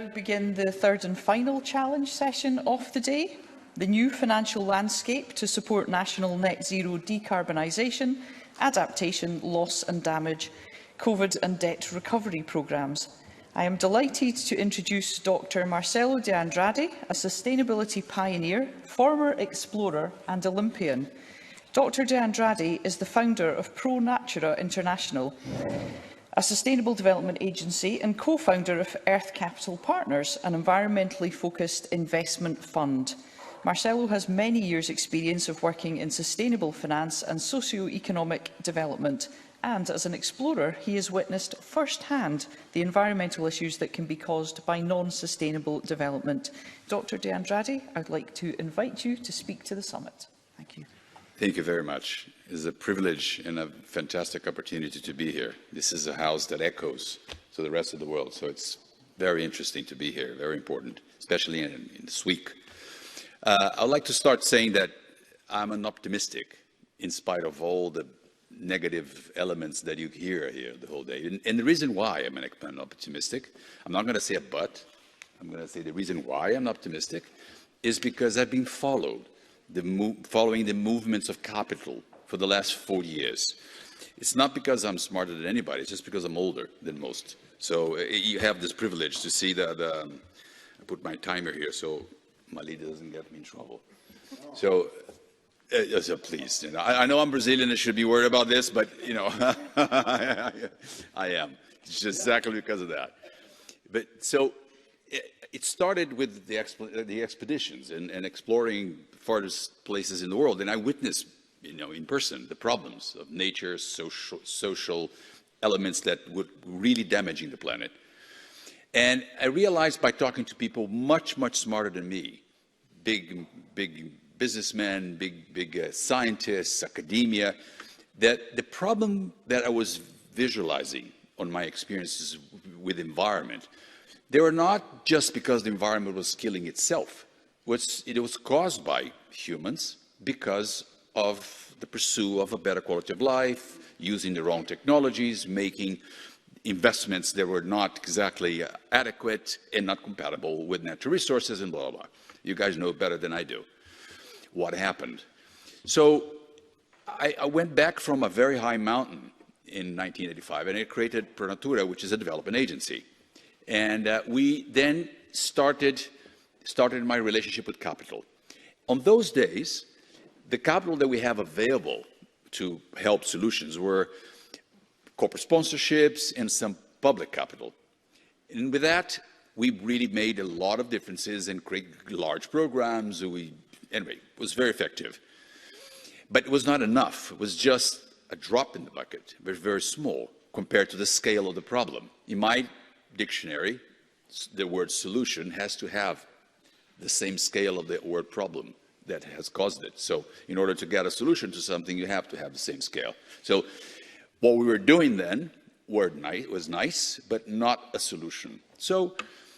We begin the third and final challenge session of the day, the new financial landscape to support national net zero decarbonisation, adaptation, loss and damage, COVID and debt recovery programmes. I am delighted to introduce Dr. Marcelo de Andrade, a sustainability pioneer, former explorer and Olympian. Dr. de Andrade is the founder of ProNatura International, a sustainable development agency, and co-founder of Earth Capital Partners, an environmentally focused investment fund. Marcelo has many years' experience of working in sustainable finance and socio-economic development, and as an explorer, he has witnessed firsthand the environmental issues that can be caused by non-sustainable development. Dr. de Andrade, I'd like to invite you to speak to the summit. Thank you. Thank you very much. It is a privilege and a fantastic opportunity to be here. This is a house that echoes to the rest of the world, so it's very interesting to be here, very important, especially in this week. I'd like to start saying that I'm an optimistic in spite of all the negative elements that you hear here the whole day. And the reason why I'm an optimistic, I'm not going to say a but, I'm going to say the reason why I'm optimistic is because I've been following the movements of capital for the last 40 years. It's not because I'm smarter than anybody, it's just because I'm older than most. So you have this privilege to see I put my timer here so my leader doesn't get me in trouble. So please, you know, I know I'm Brazilian, I should be worried about this, but you know, I am. It's just exactly because of that. But so it started with the expeditions and exploring farthest places in the world, and I witnessed, you know, in person the problems of nature, social elements that were really damaging the planet. And I realized by talking to people much smarter than me, big businessmen, big scientists, academia, that the problem that I was visualizing on my experiences with environment, they were not just because the environment was killing itself. It was caused by humans because of the pursuit of a better quality of life, using the wrong technologies, making investments that were not exactly adequate and not compatible with natural resources and blah, blah, blah. You guys know better than I do what happened. So I went back from a very high mountain in 1985 and I created ProNatura, which is a development agency. And we then started my relationship with capital. On those days, the capital that we have available to help solutions were corporate sponsorships and some public capital. And with that, we really made a lot of differences and created large programs. Anyway, it was very effective. But it was not enough. It was just a drop in the bucket, very, very small compared to the scale of the problem. In my dictionary, the word solution has to have the same scale of the word problem that has caused it. So in order to get a solution to something, you have to have the same scale. So what we were doing then was nice, but not a solution. So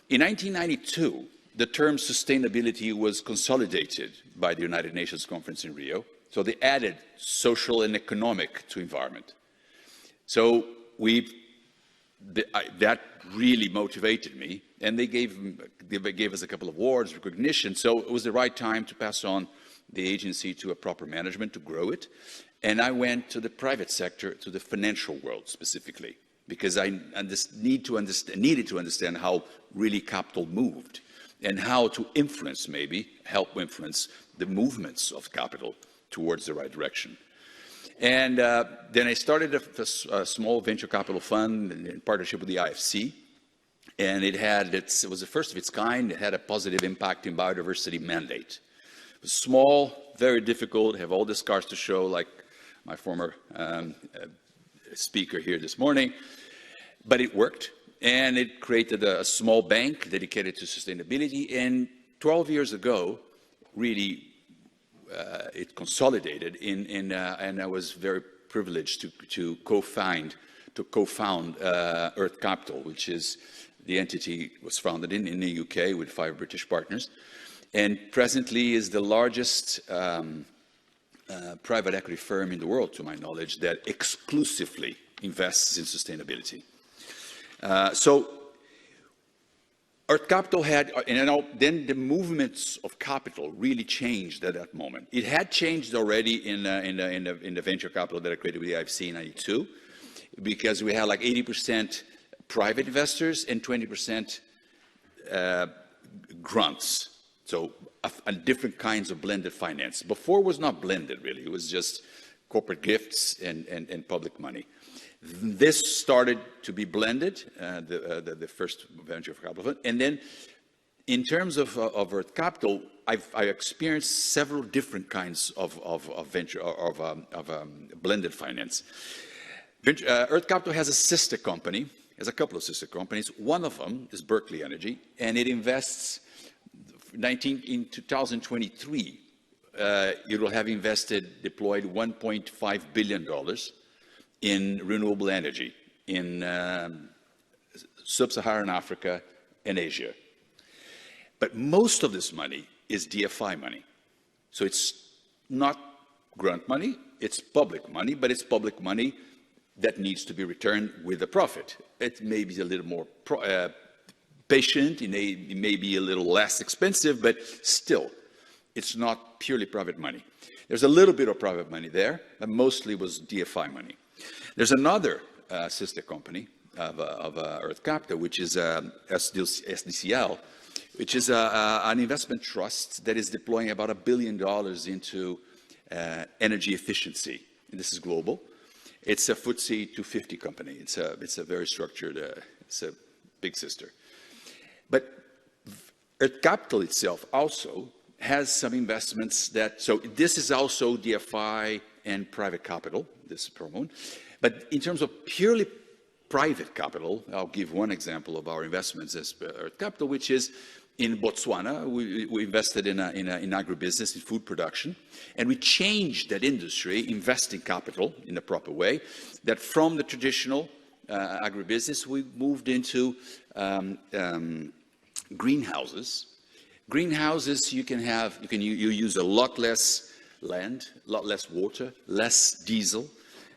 in 1992, the term sustainability was consolidated by the United Nations Conference in Rio. So they added social and economic to environment. So that really motivated me, and they gave us a couple of awards, recognition. So it was the right time to pass on the agency to a proper management to grow it. And I went to the private sector, to the financial world specifically, because I needed to understand how really capital moved and how to influence, help influence the movements of capital towards the right direction. And then I started a small venture capital fund in partnership with the IFC. And it was the first of its kind. It had a positive impact in biodiversity mandate. It was small, very difficult, have all the scars to show, like my former speaker here this morning. But it worked. And it created a small bank dedicated to sustainability. And 12 years ago, really, it consolidated and I was very privileged to co-found Earth Capital, which is the entity was founded in the UK with 5 British partners, and presently is the largest private equity firm in the world, to my knowledge, that exclusively invests in sustainability. So Earth Capital had, then the movements of capital really changed at that moment. It had changed already in the venture capital that I created with the IFC in '92, because we had like 80% private investors and 20% grants. So different kinds of blended finance. Before it was not blended really, it was just corporate gifts and public money. This started to be blended, the first venture capital fund. And then in terms of Earth Capital, I experienced several different kinds of blended finance. Earth Capital has a sister company, has a couple of sister companies. One of them is Berkeley Energy, and it invests in 2023. It will have deployed $1.5 billion in renewable energy in sub-Saharan Africa and Asia. But most of this money is DFI money. So it's not grant money, it's public money, but it's public money that needs to be returned with a profit. It may be a little more patient, it may be a little less expensive, but still, it's not purely private money. There's a little bit of private money there, but mostly was DFI money. There's another sister company of Earth Capital, which is SDCL, which is an investment trust that is deploying about $1 billion into energy efficiency. And this is global. It's a FTSE 250 company. It's a very structured, it's a big sister. But Earth Capital itself also has some investments so this is also DFI and private capital, this promote. But in terms of purely private capital, I'll give one example of our investments as Earth Capital, which is in Botswana. We invested in agribusiness, in food production, and we changed that industry, investing capital in a proper way, that from the traditional agribusiness, we moved into greenhouses. Greenhouses, you use a lot less land, a lot less water, less diesel,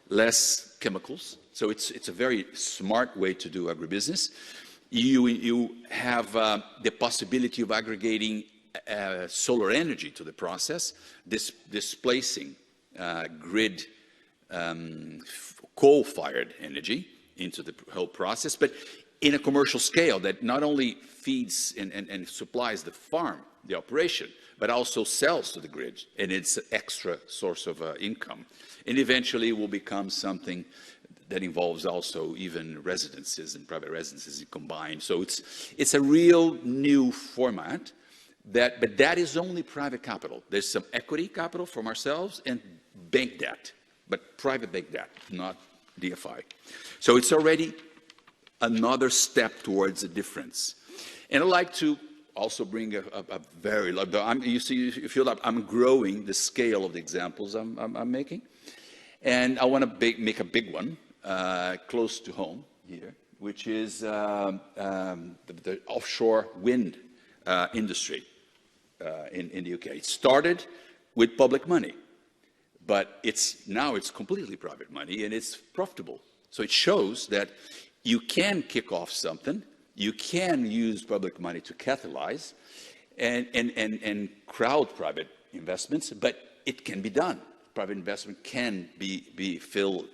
less chemicals. So it's a very smart way to do agribusiness. You have the possibility of aggregating solar energy to the process, displacing grid coal-fired energy into the whole process, but in a commercial scale that not only feeds and supplies the farm, the operation, but also sells to the grid, and it's an extra source of income. And eventually will become something that involves also even residences and private residences combined. So it's a real new format, but that is only private capital. There's some equity capital from ourselves and bank debt, but private bank debt, not DFI. So it's already another step towards a difference. And I'd like to also bring a very, you feel like I'm growing the scale of the examples I'm making. And I want to make a big one close to home here, which is the offshore wind industry in the UK. It started with public money, but now it's completely private money and it's profitable. So it shows that you can kick off something, you can use public money to catalyze and crowd private investments, but it can be done. Private investment can be filled,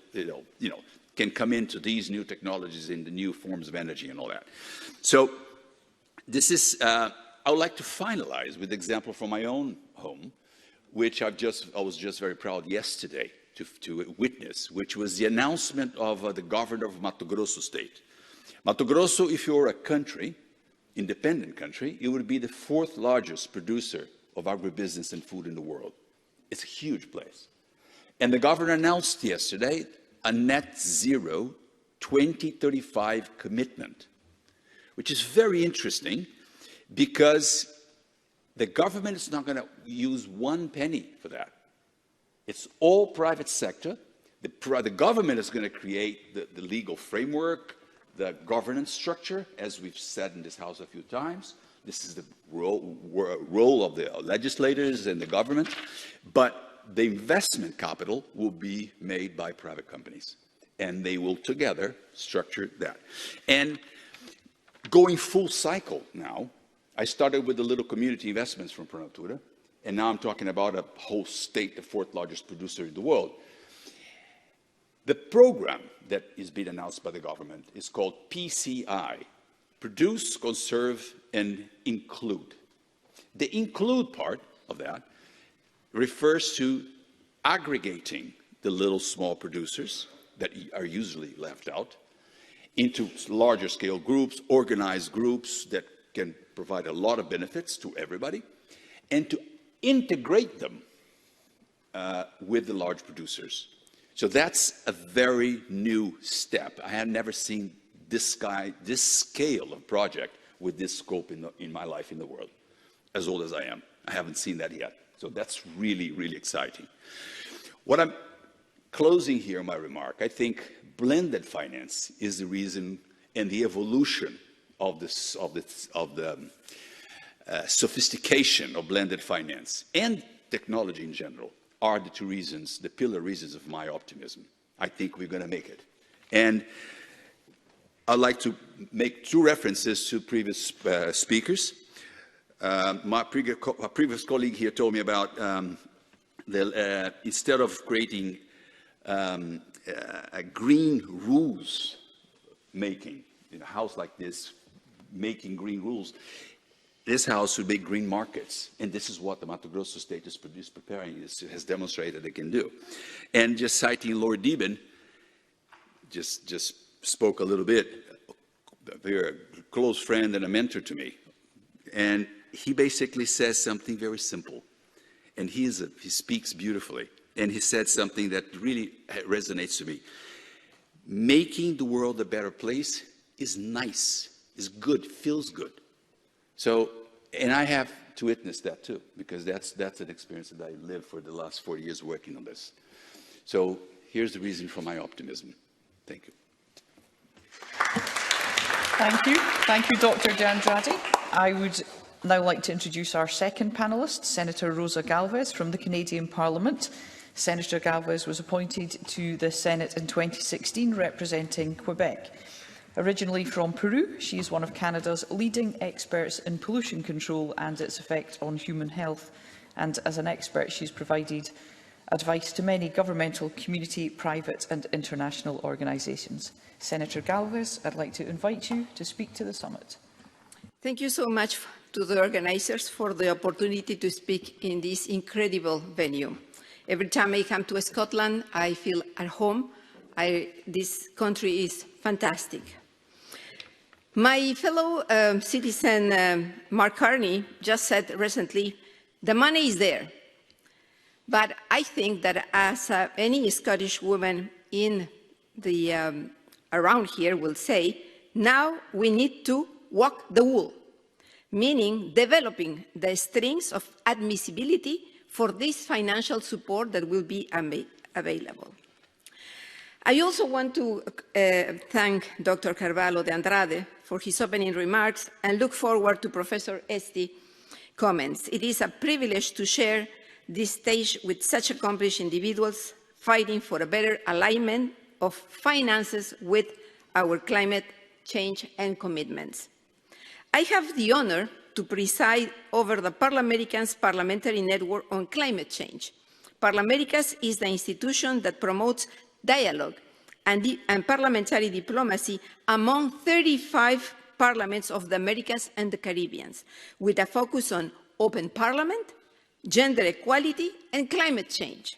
can come into these new technologies in the new forms of energy and all that. So this is, I would like to finalize with an example from my own home, which I was just very proud yesterday to witness, which was the announcement of the governor of Mato Grosso state. Mato Grosso, if you're a country, independent country, it would be the 4th largest producer of agribusiness and food in the world. It's a huge place. And the governor announced yesterday a net zero 2035 commitment, which is very interesting because the government is not going to use one penny for that. It's all private sector. The government is going to create the legal framework, the governance structure, as we've said in this house a few times. This is the role of the legislators and the government. But the investment capital will be made by private companies. And they will together structure that. And going full cycle now. I started with the little community investments from ProNatura, and now I'm talking about a whole state, the fourth largest producer in the world. The program that is being announced by the government is called PCI, Produce, Conserve, and Include. The include part of that refers to aggregating the little small producers that are usually left out into larger scale groups, organized groups that can provide a lot of benefits to everybody, and to integrate them with the large producers. So that's a very new step. I have never seen this scale of project with this scope in my life in the world, as old as I am. I haven't seen that yet. So that's really, really exciting. What I'm closing here my remark, I think blended finance is the reason and the evolution of the sophistication of blended finance and technology in general are the two reasons, the pillar reasons of my optimism. I think we're going to make it. And I'd like to make two references to previous speakers. My previous colleague here told me about instead of creating a green rules making, in a house like this, making green rules, this house should make green markets. And this is what the Mato Grosso state is preparing, has demonstrated it can do. And just citing Lord Deben, just spoke a little bit, a very close friend and a mentor to me. And he basically says something very simple. And he speaks beautifully. And he said something that really resonates to me. Making the world a better place is nice, is good, feels good. So, and I have to witness that too, because that's an experience that I lived for the last 40 years working on this. So here's the reason for my optimism. Thank you. Thank you. Thank you, Dr. Andrade. I would now like to introduce our second panellist, Senator Rosa Galvez from the Canadian Parliament. Senator Galvez was appointed to the Senate in 2016, representing Quebec. Originally from Peru, she is one of Canada's leading experts in pollution control and its effect on human health. And as an expert, she's provided advice to many governmental, community, private and international organisations. Senator Galvez, I'd like to invite you to speak to the summit. Thank you so much to the organisers for the opportunity to speak in this incredible venue. Every time I come to Scotland, I feel at home. This country is fantastic. My fellow citizen, Mark Carney, just said recently, the money is there. But I think that as any Scottish woman in the around here will say, now we need to walk the wool, meaning developing the strings of admissibility for this financial support that will be available. I also want to thank Dr. Carvalho de Andrade for his opening remarks and look forward to Professor Esty comments. It is a privilege to share this stage with such accomplished individuals fighting for a better alignment of finances with our climate change and commitments. I have the honor to preside over the Parlamericans Parliamentary Network on Climate Change. Parlamericas is the institution that promotes dialogue and parliamentary diplomacy among 35 parliaments of the Americas and the Caribbean, with a focus on open parliament, gender equality, and climate change.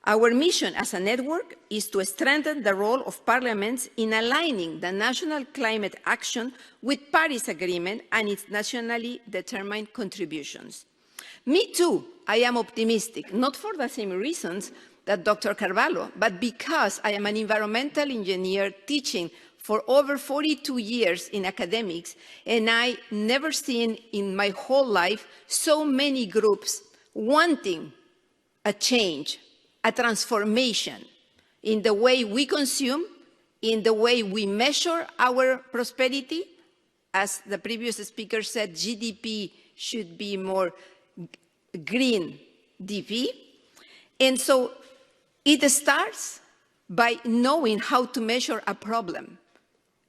Our mission as a network is to strengthen the role of parliaments in aligning the national climate action with Paris Agreement and its nationally determined contributions. Me too, I am optimistic, not for the same reasons that Dr. Carvalho, but because I am an environmental engineer teaching for over 42 years in academics, and I never seen in my whole life so many groups wanting a change, a transformation in the way we consume, in the way we measure our prosperity. As the previous speaker said, GDP should be more green DP. And so it starts by knowing how to measure a problem.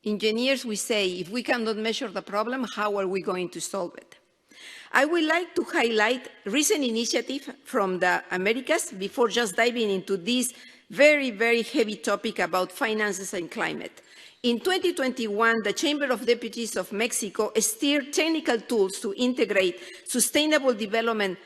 Engineers, we say, if we cannot measure the problem, how are we going to solve it? I would like to highlight recent initiative from the Americas before just diving into this very, very heavy topic about finances and climate. In 2021, the Chamber of Deputies of Mexico steered technical tools to integrate sustainable development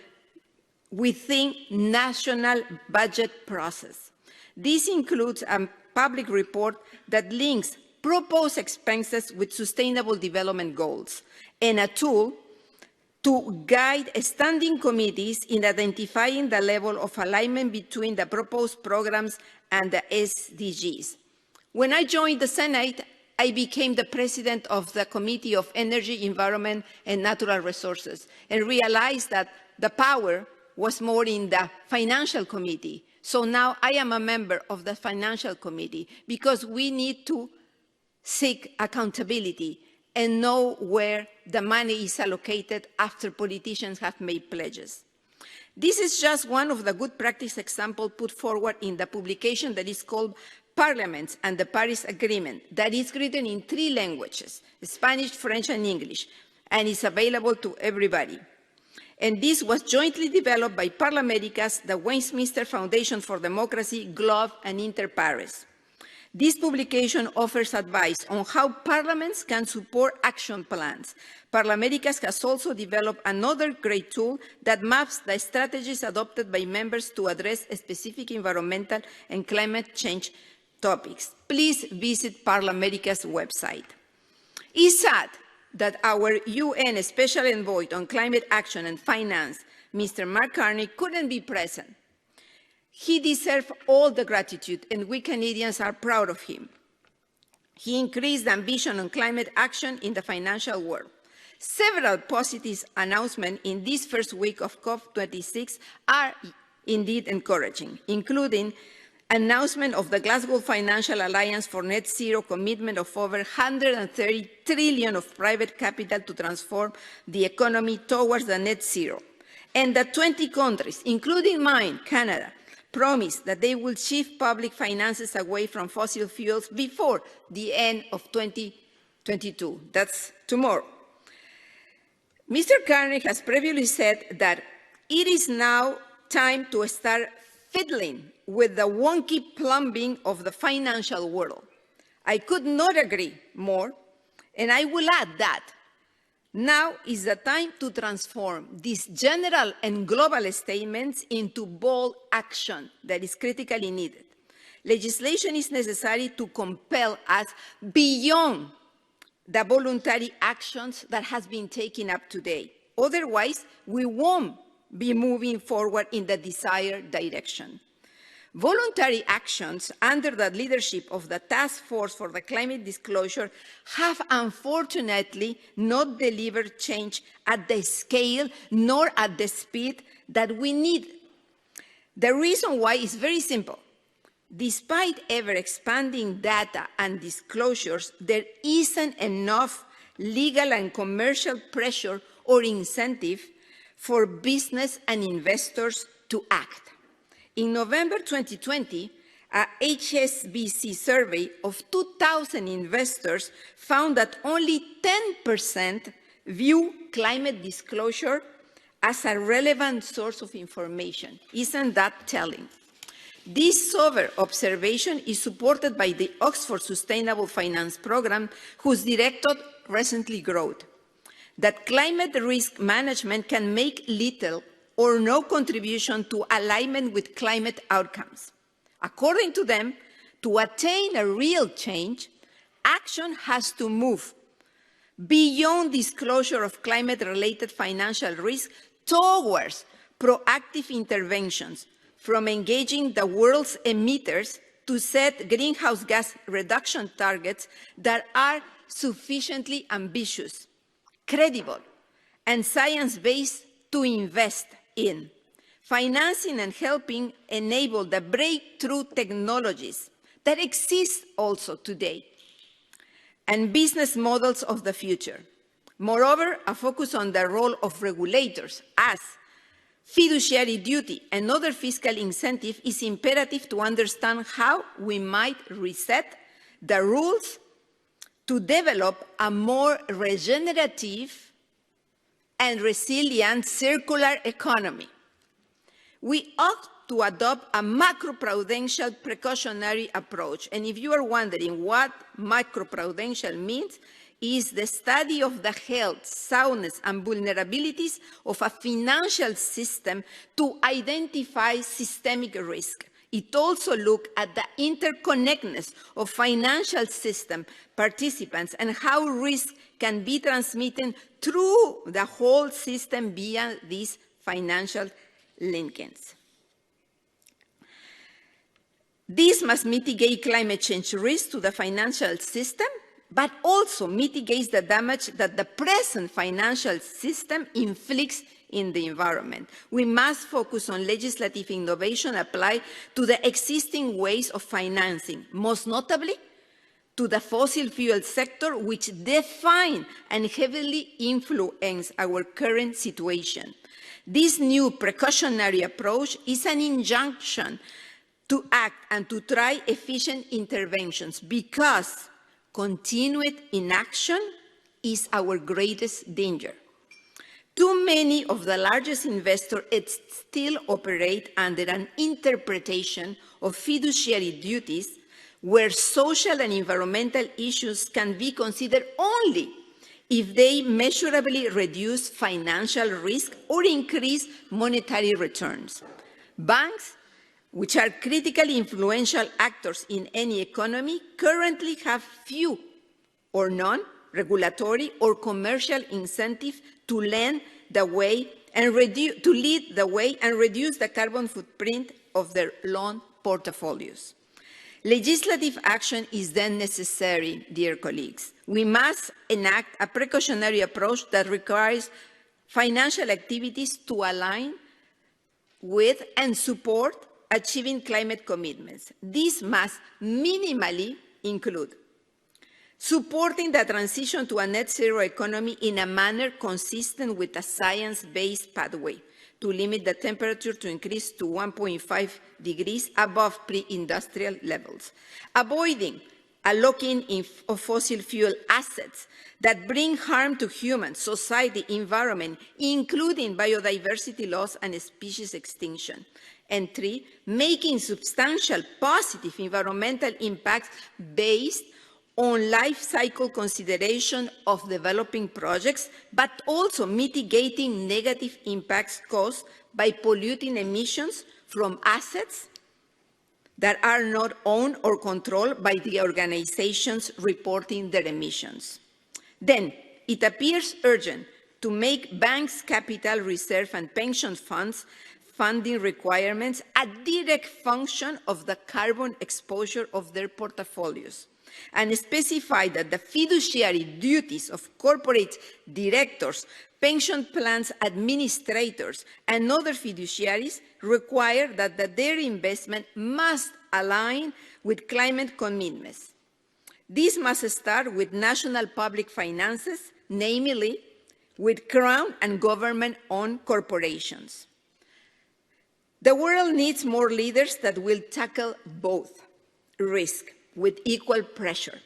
within national budget process. This includes a public report that links proposed expenses with sustainable development goals and a tool to guide standing committees in identifying the level of alignment between the proposed programs and the SDGs. When I joined the Senate, I became the president of the Committee of Energy, Environment, and Natural Resources, and realized that the power was more in the Financial Committee. So now I am a member of the Financial Committee because we need to seek accountability and know where the money is allocated after politicians have made pledges. This is just one of the good practice examples put forward in the publication that is called Parliaments and the Paris Agreement, that is written in 3 languages, Spanish, French, and English, and is available to everybody. And this was jointly developed by Parlaméricas, the Westminster Foundation for Democracy, GLOBE, and Inter-Pares. This publication offers advice on how parliaments can support action plans. Parlaméricas has also developed another great tool that maps the strategies adopted by members to address specific environmental and climate change topics. Please visit Parlaméricas' website. It's sad that our UN Special Envoy on Climate Action and Finance, Mr. Mark Carney, couldn't be present. He deserves all the gratitude, and we Canadians are proud of him. He increased the ambition on climate action in the financial world. Several positive announcements in this first week of COP26 are indeed encouraging, including announcement of the Glasgow Financial Alliance for Net Zero commitment of over 130 trillion of private capital to transform the economy towards the net zero. And that 20 countries, including mine, Canada, promised that they will shift public finances away from fossil fuels before the end of 2022. That's tomorrow. Mr. Carney has previously said that it is now time to start fiddling with the wonky plumbing of the financial world. I could not agree more, and I will add that now is the time to transform these general and global statements into bold action that is critically needed. Legislation is necessary to compel us beyond the voluntary actions that has been taken up today. Otherwise, we won't be moving forward in the desired direction. Voluntary actions under the leadership of the Task Force for the Climate Disclosure have unfortunately not delivered change at the scale nor at the speed that we need. The reason why is very simple. Despite ever-expanding data and disclosures, there isn't enough legal and commercial pressure or incentive for business and investors to act. In November 2020, a HSBC survey of 2,000 investors found that only 10% view climate disclosure as a relevant source of information. Isn't that telling? This sober observation is supported by the Oxford Sustainable Finance Programme, whose director recently wrote that climate risk management can make little or no contribution to alignment with climate outcomes. According to them, to attain a real change, action has to move beyond disclosure of climate-related financial risk towards proactive interventions, from engaging the world's emitters to set greenhouse gas reduction targets that are sufficiently ambitious, credible, and science-based to invest in. Financing and helping enable the breakthrough technologies that exist also today and business models of the future. Moreover, a focus on the role of regulators as fiduciary duty and other fiscal incentive is imperative to understand how we might reset the rules to develop a more regenerative and resilient circular economy. We ought to adopt a macroprudential precautionary approach. And if you are wondering what macroprudential means, is the study of the health, soundness, and vulnerabilities of a financial system to identify systemic risk. It also looks at the interconnectedness of financial system participants and how risk can be transmitted through the whole system via these financial linkings. This must mitigate climate change risk to the financial system, but also mitigates the damage that the present financial system inflicts in the environment. We must focus on legislative innovation applied to the existing ways of financing, most notably to the fossil fuel sector, which define and heavily influence our current situation. This new precautionary approach is an injunction to act and to try efficient interventions, because continued inaction is our greatest danger. Too many of the largest investors still operate under an interpretation of fiduciary duties where social and environmental issues can be considered only if they measurably reduce financial risk or increase monetary returns. Banks, which are critically influential actors in any economy, currently have few or none regulatory or commercial incentive to lead the way and reduce the carbon footprint of their loan portfolios. Legislative action is then necessary, dear colleagues. We must enact a precautionary approach that requires financial activities to align with and support achieving climate commitments. This must minimally include supporting the transition to a net zero economy in a manner consistent with a science-based pathway to limit the temperature to increase to 1.5 degrees above pre-industrial levels, avoiding a lock-in of fossil fuel assets that bring harm to humans, society, environment, including biodiversity loss and species extinction. And 3, making substantial positive environmental impacts based on life cycle consideration of developing projects, but also mitigating negative impacts caused by polluting emissions from assets that are not owned or controlled by the organizations reporting their emissions. Then, it appears urgent to make banks' capital reserve and pension funds funding requirements a direct function of the carbon exposure of their portfolios, and specify that the fiduciary duties of corporate directors, pension plans administrators, and other fiduciaries require that their investment must align with climate commitments. This must start with national public finances, namely with crown and government-owned corporations. The world needs more leaders that will tackle both risk with equal pressure,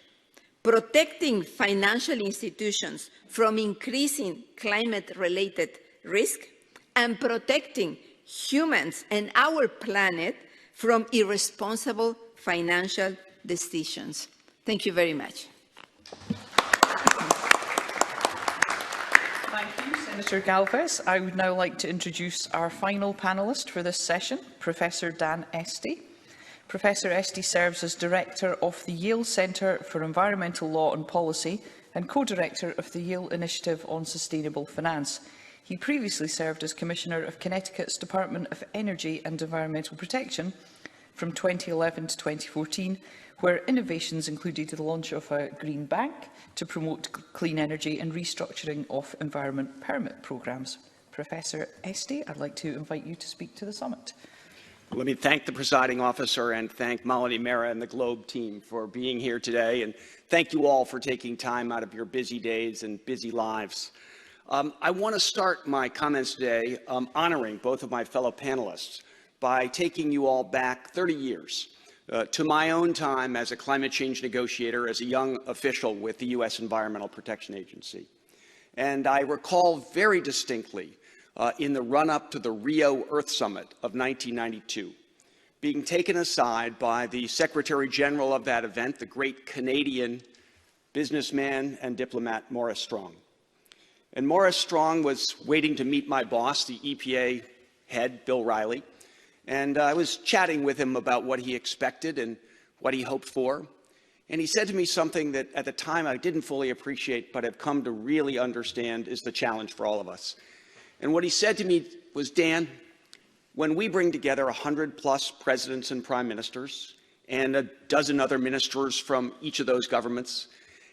protecting financial institutions from increasing climate-related risk, and protecting humans and our planet from irresponsible financial decisions. Thank you very much. Thank you, Senator Galvez. I would now like to introduce our final panellist for this session, Professor Dan Esty. Professor Esty serves as Director of the Yale Centre for Environmental Law and Policy and Co-Director of the Yale Initiative on Sustainable Finance. He previously served as Commissioner of Connecticut's Department of Energy and Environmental Protection from 2011 to 2014, where innovations included the launch of a green bank to promote clean energy and restructuring of environment permit programmes. Professor Esty, I'd like to invite you to speak to the summit. Let me thank the presiding officer and thank Malady Mera and the Globe team for being here today, and thank you all for taking time out of your busy days and busy lives. I want to start my comments today honoring both of my fellow panelists by taking you all back 30 years to my own time as a climate change negotiator, as a young official with the U.S. Environmental Protection Agency. And I recall very distinctly in the run-up to the Rio Earth Summit of 1992, being taken aside by the Secretary General of that event, the great Canadian businessman and diplomat Maurice Strong. And Maurice Strong was waiting to meet my boss, the EPA head, Bill Riley, and I was chatting with him about what he expected and what he hoped for. And he said to me something that at the time I didn't fully appreciate, but have come to really understand is the challenge for all of us. And what he said to me was, Dan, when we bring together 100+ presidents and prime ministers and a dozen other ministers from each of those governments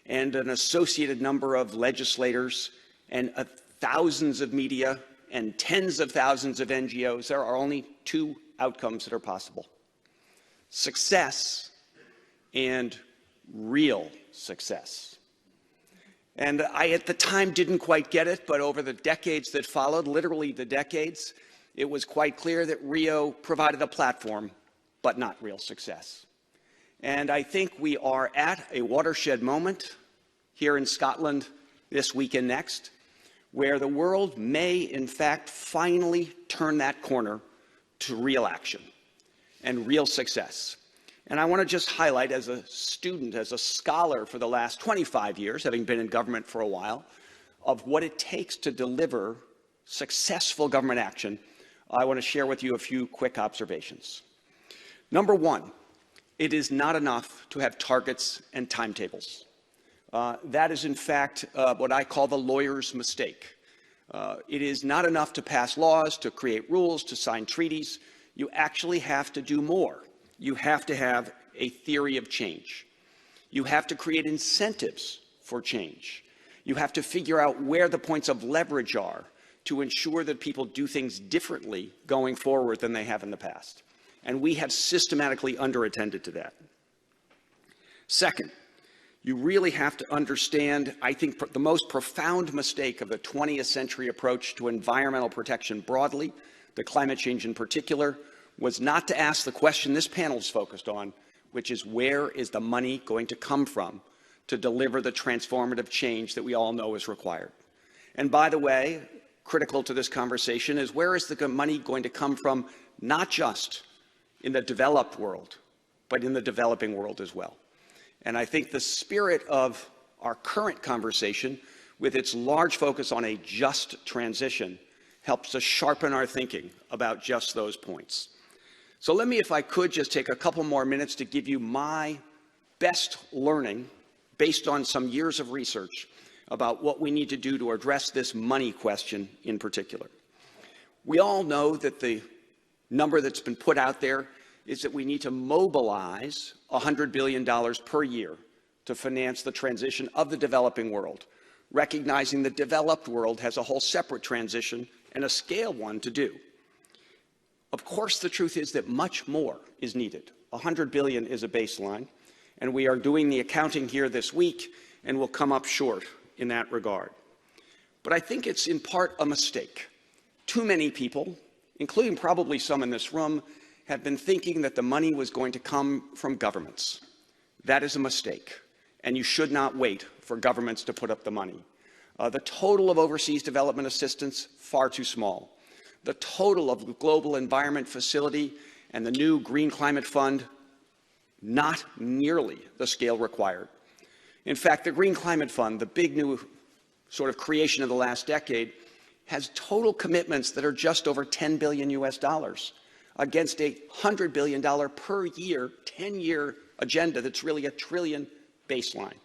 and an associated number of legislators and thousands of media and tens of thousands of NGOs, there are only two outcomes that are possible: success and real success. And I, at the time, didn't quite get it, but over the decades that followed, literally the decades, it was quite clear that Rio provided a platform, but not real success. And I think we are at a watershed moment here in Scotland this week and next, where the world may, in fact, finally turn that corner to real action and real success. And I want to just highlight, as a student, as a scholar for the last 25 years, having been in government for a while, of what it takes to deliver successful government action, I want to share with you a few quick observations. Number one, it is not enough to have targets and timetables. That is, in fact, what I call the lawyer's mistake. It is not enough to pass laws, to create rules, to sign treaties. You actually have to do more. You have to have a theory of change. You have to create incentives for change. You have to figure out where the points of leverage are to ensure that people do things differently going forward than they have in the past. And we have systematically underattended to that. Second, you really have to understand, I think, the most profound mistake of the 20th century approach to environmental protection broadly, the climate change in particular, was not to ask the question this panel is focused on, which is, where is the money going to come from to deliver the transformative change that we all know is required? And by the way, critical to this conversation is, where is the money going to come from, not just in the developed world, but in the developing world as well? And I think the spirit of our current conversation, with its large focus on a just transition, helps us sharpen our thinking about just those points. So let me, if I could, just take a couple more minutes to give you my best learning based on some years of research about what we need to do to address this money question in particular. We all know that the number that's been put out there is that we need to mobilize $100 billion per year to finance the transition of the developing world, recognizing the developed world has a whole separate transition and a scale one to do. Of course, the truth is that much more is needed. $100 billion is a baseline, and we are doing the accounting here this week, and we'll come up short in that regard. But I think it's in part a mistake. Too many people, including probably some in this room, have been thinking that the money was going to come from governments. That is a mistake, and you should not wait for governments to put up the money. The total of overseas development assistance, far too small. The total of the Global Environment Facility and the new Green Climate Fund, not nearly the scale required. In fact, the Green Climate Fund, the big new sort of creation of the last decade, has total commitments that are just over $10 billion against a $100 billion per year, 10-year agenda that's really $1 trillion baseline.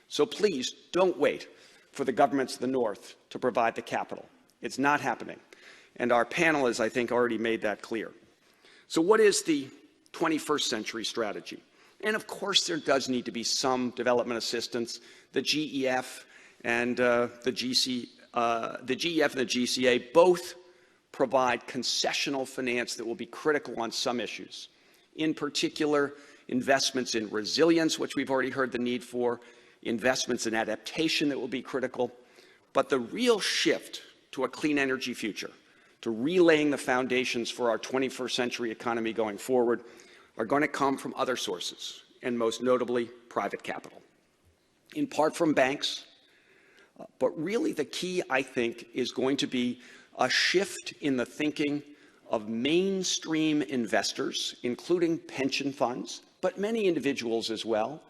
So please don't wait for the governments of the North to provide the capital. It's not happening. And our panel has, I think, already made that clear. So what is the 21st century strategy? And of course, there does need to be some development assistance. The GEF and the GCA both provide concessional finance that will be critical on some issues. In particular, investments in resilience, which we've already heard the need for, investments in adaptation that will be critical. But the real shift to a clean energy future, to relaying the foundations for our 21st century economy going forward, are going to come from other sources, and most notably private capital, in part from banks. But really the key, I think, is going to be a shift in the thinking of mainstream investors, including pension funds, but many individuals as well,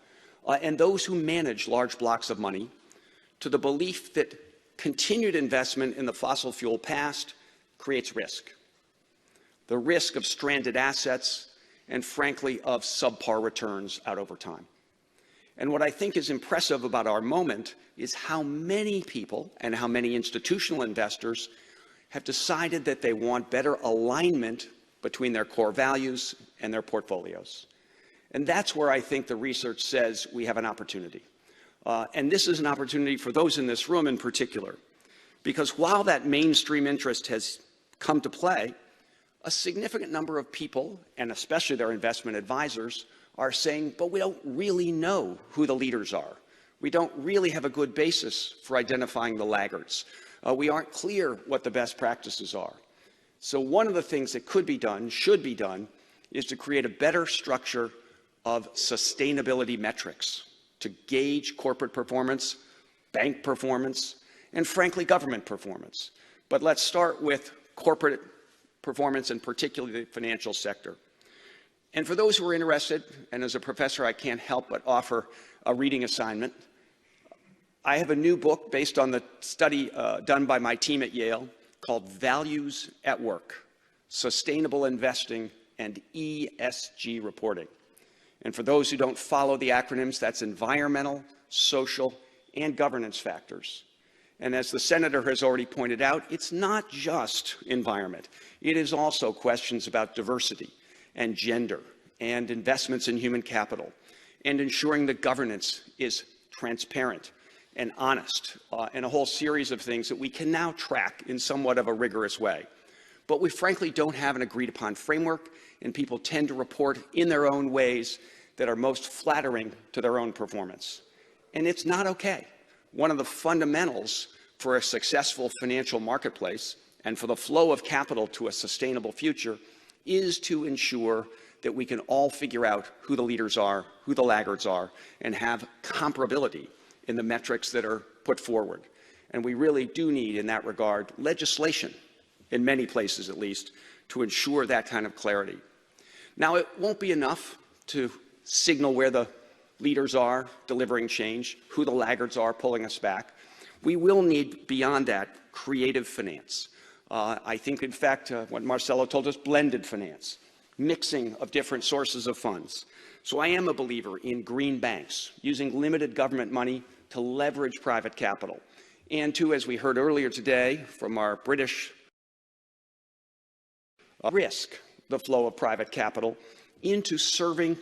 and those who manage large blocks of money, to the belief that continued investment in the fossil fuel past creates risk. The risk of stranded assets and, frankly, of subpar returns out over time. And what I think is impressive about our moment is how many people and how many institutional investors have decided that they want better alignment between their core values and their portfolios. And that's where I think the research says we have an opportunity. And this is an opportunity for those in this room in particular, because while that mainstream interest has come to play, a significant number of people, and especially their investment advisors, are saying, but we don't really know who the leaders are. We don't really have a good basis for identifying the laggards. We aren't clear what the best practices are. So one of the things that could be done, should be done, is to create a better structure of sustainability metrics to gauge corporate performance, bank performance, and frankly, government performance. But let's start with corporate performance, and particularly the financial sector. And for those who are interested, and as a professor I can't help but offer a reading assignment, I have a new book based on the study done by my team at Yale called Values at Work, Sustainable Investing and ESG Reporting. And for those who don't follow the acronyms, that's environmental, social, and governance factors. And as the senator has already pointed out, it's not just environment. It is also questions about diversity and gender and investments in human capital and ensuring that governance is transparent and honest and a whole series of things that we can now track in somewhat of a rigorous way. But we frankly don't have an agreed upon framework, and people tend to report in their own ways that are most flattering to their own performance. And it's not okay. One of the fundamentals for a successful financial marketplace and for the flow of capital to a sustainable future is to ensure that we can all figure out who the leaders are, who the laggards are, and have comparability in the metrics that are put forward. And we really do need, in that regard, legislation, in many places at least, to ensure that kind of clarity. Now, it won't be enough to signal where the leaders are delivering change, who the laggards are pulling us back. We will need, beyond that, creative finance. I think, in fact, what Marcelo told us, blended finance, mixing of different sources of funds. So I am a believer in green banks, using limited government money to leverage private capital, and to, as we heard earlier today from our British, risk the flow of private capital into serving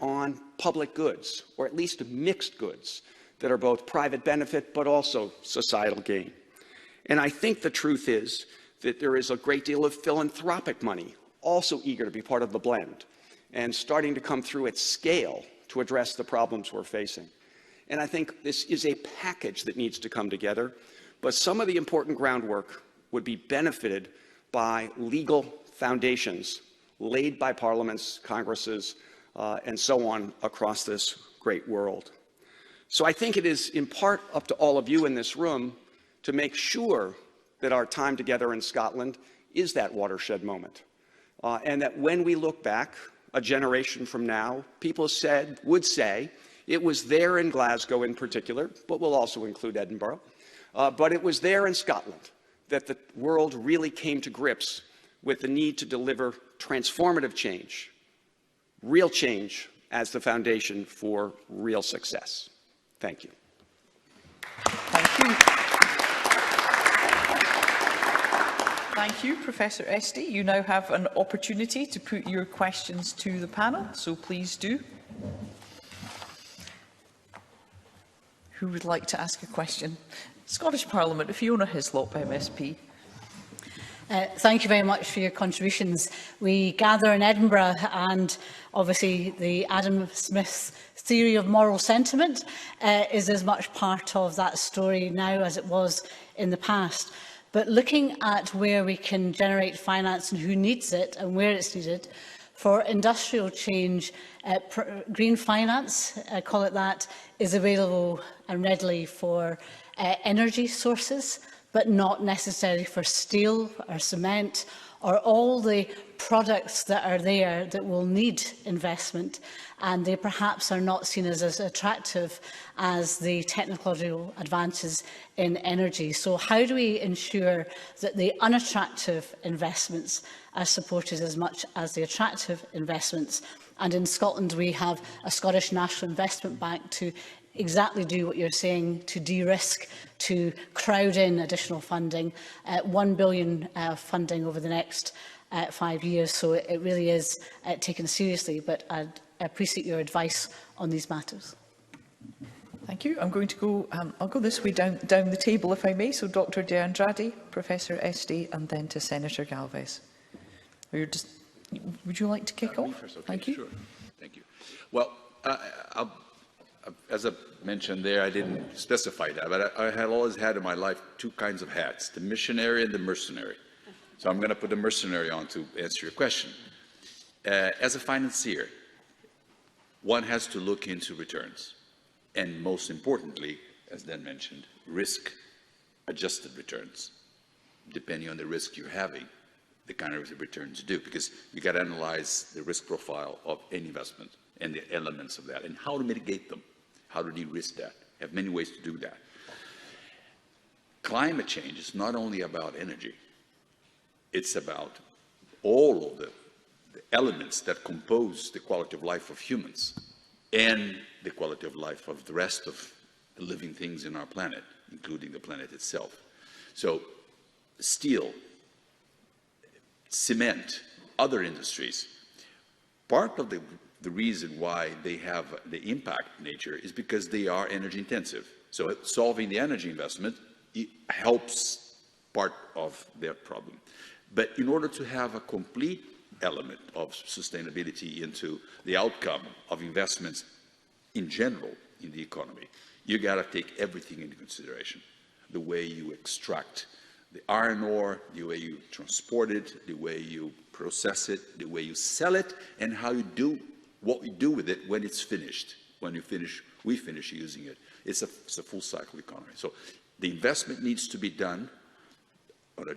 on public goods, or at least mixed goods, that are both private benefit but also societal gain. And I think the truth is that there is a great deal of philanthropic money also eager to be part of the blend and starting to come through at scale to address the problems we're facing. And I think this is a package that needs to come together, but some of the important groundwork would be benefited by legal foundations laid by parliaments, congresses, and so on across this great world. So I think it is in part up to all of you in this room to make sure that our time together in Scotland is that watershed moment. And that when we look back a generation from now, people would say, it was there in Glasgow in particular, but we'll also include Edinburgh, but it was there in Scotland that the world really came to grips with the need to deliver transformative change, real change as the foundation for real success. Thank you. Thank you. Thank you, Professor Esty. You now have an opportunity to put your questions to the panel, so please do. Who would like to ask a question? Scottish Parliament, Fiona Hislop, MSP. Thank you very much for your contributions. We gather in Edinburgh, and obviously the Adam Smith's theory of moral sentiment is as much part of that story now as it was in the past. But looking at where we can generate finance and who needs it and where it's needed, for industrial change, green finance, I call it that, is available and readily for energy sources, but not necessarily for steel or cement or all the products that are there that will need investment, and they perhaps are not seen as attractive as the technological advances in energy. So how do we ensure that the unattractive investments are supported as much as the attractive investments? And in Scotland, we have a Scottish National Investment Bank to exactly do what you're saying, to de-risk, to crowd in additional funding, 1 billion funding over the next 5 years. So it really is taken seriously, but I appreciate your advice on these matters. Thank you. I'm going to go, I'll go this way down the table, if I may. So Dr. De Andrade, Professor Esty, and then to Senator Galvez. Would you like to kick off? First, okay, Thank you. Sure. Thank you. Well, as I mentioned there, I didn't specify that, but I had always had in my life two kinds of hats, the missionary and the mercenary. So I'm going to put the mercenary on to answer your question. As a financier, one has to look into returns. And most importantly, as Dan mentioned, risk-adjusted returns, depending on the risk you're having, the kind of returns you do, because you got to analyze the risk profile of any investment and the elements of that, and how to mitigate them, how to de-risk that. Have many ways to do that. Climate change is not only about energy, it's about all of the elements that compose the quality of life of humans and the quality of life of the rest of the living things in our planet, including the planet itself. So steel, cement, other industries, part of the reason why they have the impact nature is because they are energy intensive. So solving the energy investment helps part of their problem. But in order to have a complete element of sustainability into the outcome of investments in general in the economy, you got to take everything into consideration. The way you extract the iron ore, the way you transport it, the way you process it, the way you sell it, and how you do what you do with it when it's finished. When we finish using it. It's a full cycle economy. So the investment needs to be done on a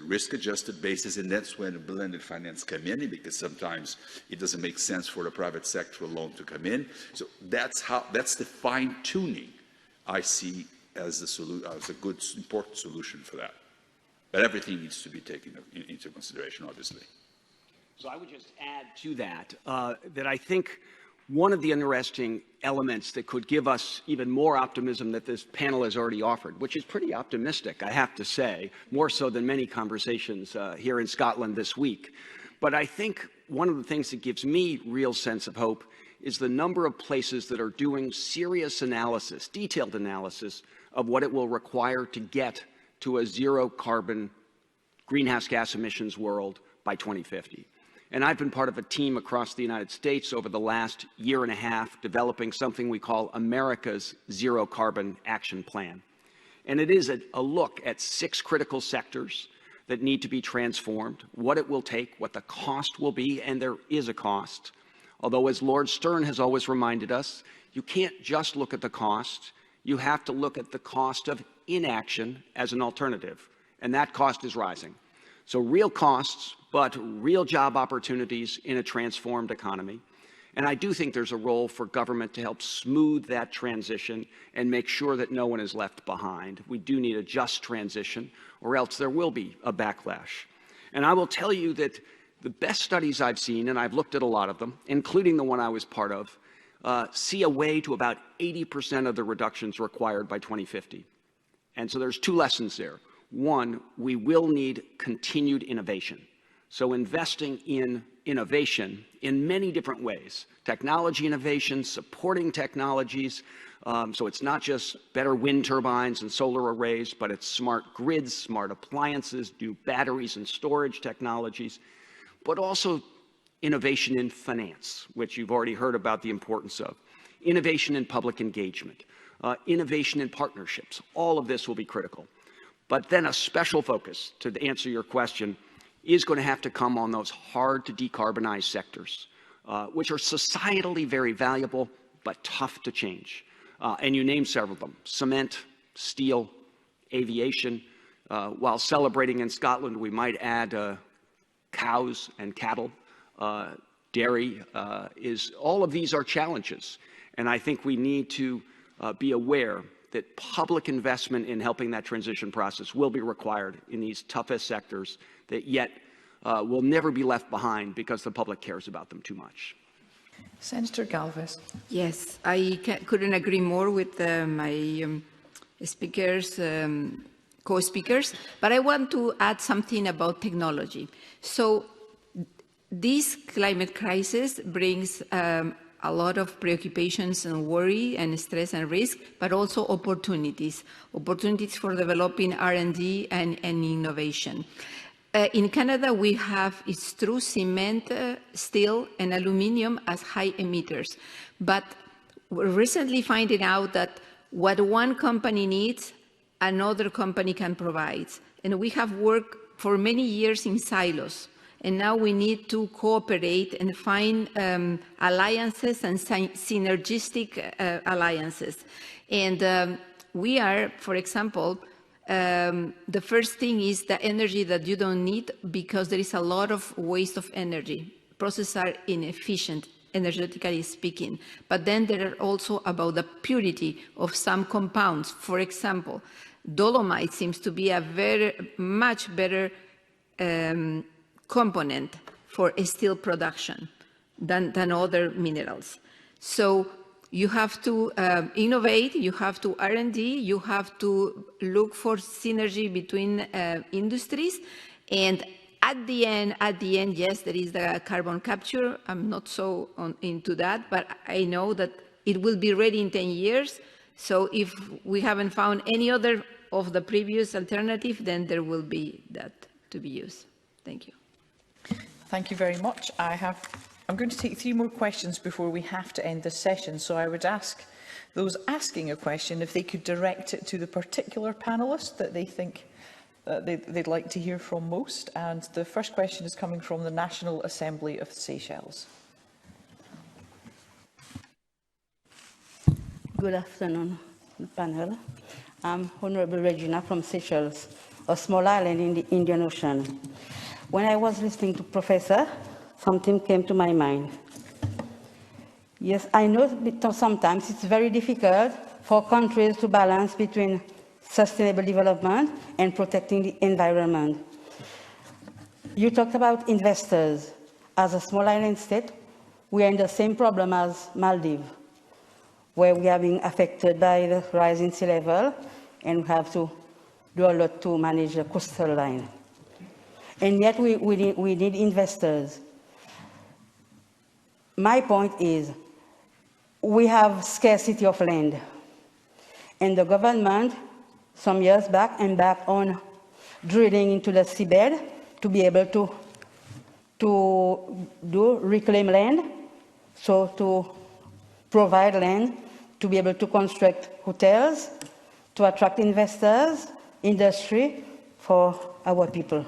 risk-adjusted basis, and that's when blended finance come in, because sometimes it doesn't make sense for the private sector alone to come in. So that's the fine-tuning I see as a good, important solution for that. But everything needs to be taken into consideration, obviously. So I would just add to that, that I think one of the interesting elements that could give us even more optimism that this panel has already offered, which is pretty optimistic, I have to say, more so than many conversations here in Scotland this week. But I think one of the things that gives me real sense of hope is the number of places that are doing serious analysis, detailed analysis of what it will require to get to a zero carbon greenhouse gas emissions world by 2050. And I've been part of a team across the United States over the last year and a half developing something we call America's Zero Carbon Action Plan. And it is a look at 6 critical sectors that need to be transformed, what it will take, what the cost will be, and there is a cost. Although, as Lord Stern has always reminded us, you can't just look at the cost, you have to look at the cost of inaction as an alternative, and that cost is rising. So real costs, but real job opportunities in a transformed economy. And I do think there's a role for government to help smooth that transition and make sure that no one is left behind. We do need a just transition, or else there will be a backlash. And I will tell you that the best studies I've seen, and I've looked at a lot of them, including the one I was part of, see a way to about 80% of the reductions required by 2050. And so there's 2 lessons there. One, we will need continued innovation. So investing in innovation in many different ways, technology innovation, supporting technologies. So it's not just better wind turbines and solar arrays, but it's smart grids, smart appliances, new batteries and storage technologies, but also innovation in finance, which you've already heard about the importance of, innovation in public engagement, innovation in partnerships. All of this will be critical. But then a special focus, to answer your question, is going to have to come on those hard to decarbonize sectors, which are societally very valuable, but tough to change. And you named several of them: cement, steel, aviation. While celebrating in Scotland, we might add cows and cattle. Dairy all of these are challenges. And I think we need to be aware that public investment in helping that transition process will be required in these toughest sectors that yet will never be left behind because the public cares about them too much. Senator Galvez. Yes, I couldn't agree more with my speakers, co-speakers, but I want to add something about technology. So this climate crisis brings a lot of preoccupations and worry and stress and risk, but also opportunities for developing R&D and innovation. In Canada, we have, it's true, cement, steel, and aluminium as high emitters. But we're recently finding out that what one company needs, another company can provide. And we have worked for many years in silos. And now we need to cooperate and find alliances and synergistic alliances. And we are, for example, the first thing is the energy that you don't need, because there is a lot of waste of energy. Processes are inefficient, energetically speaking. But then there are also about the purity of some compounds. For example, dolomite seems to be a much better component for steel production than other minerals. So you have to innovate, you have to R&D, you have to look for synergy between industries, and at the end, yes, there is the carbon capture. I'm not so into that, but I know that it will be ready in 10 years. So if we haven't found any other of the previous alternative, then there will be that to be used. Thank you. Thank you very much. I'm going to take 3 more questions before we have to end this session. So I would ask those asking a question if they could direct it to the particular panellist that they think they'd like to hear from most. And the first question is coming from the National Assembly of Seychelles. Good afternoon, panel. I'm Honorable Regina from Seychelles, a small island in the Indian Ocean. When I was listening to Professor, something came to my mind. Yes, I know that sometimes it's very difficult for countries to balance between sustainable development and protecting the environment. You talked about investors. As a small island state, we are in the same problem as Maldives, where we are being affected by the rise in sea level, and we have to do a lot to manage the coastal line. And yet we need investors. My point is, we have scarcity of land. And the government, some years back, embarked on drilling into the seabed to be able to reclaim land, so to provide land to be able to construct hotels, to attract investors, industry for our people.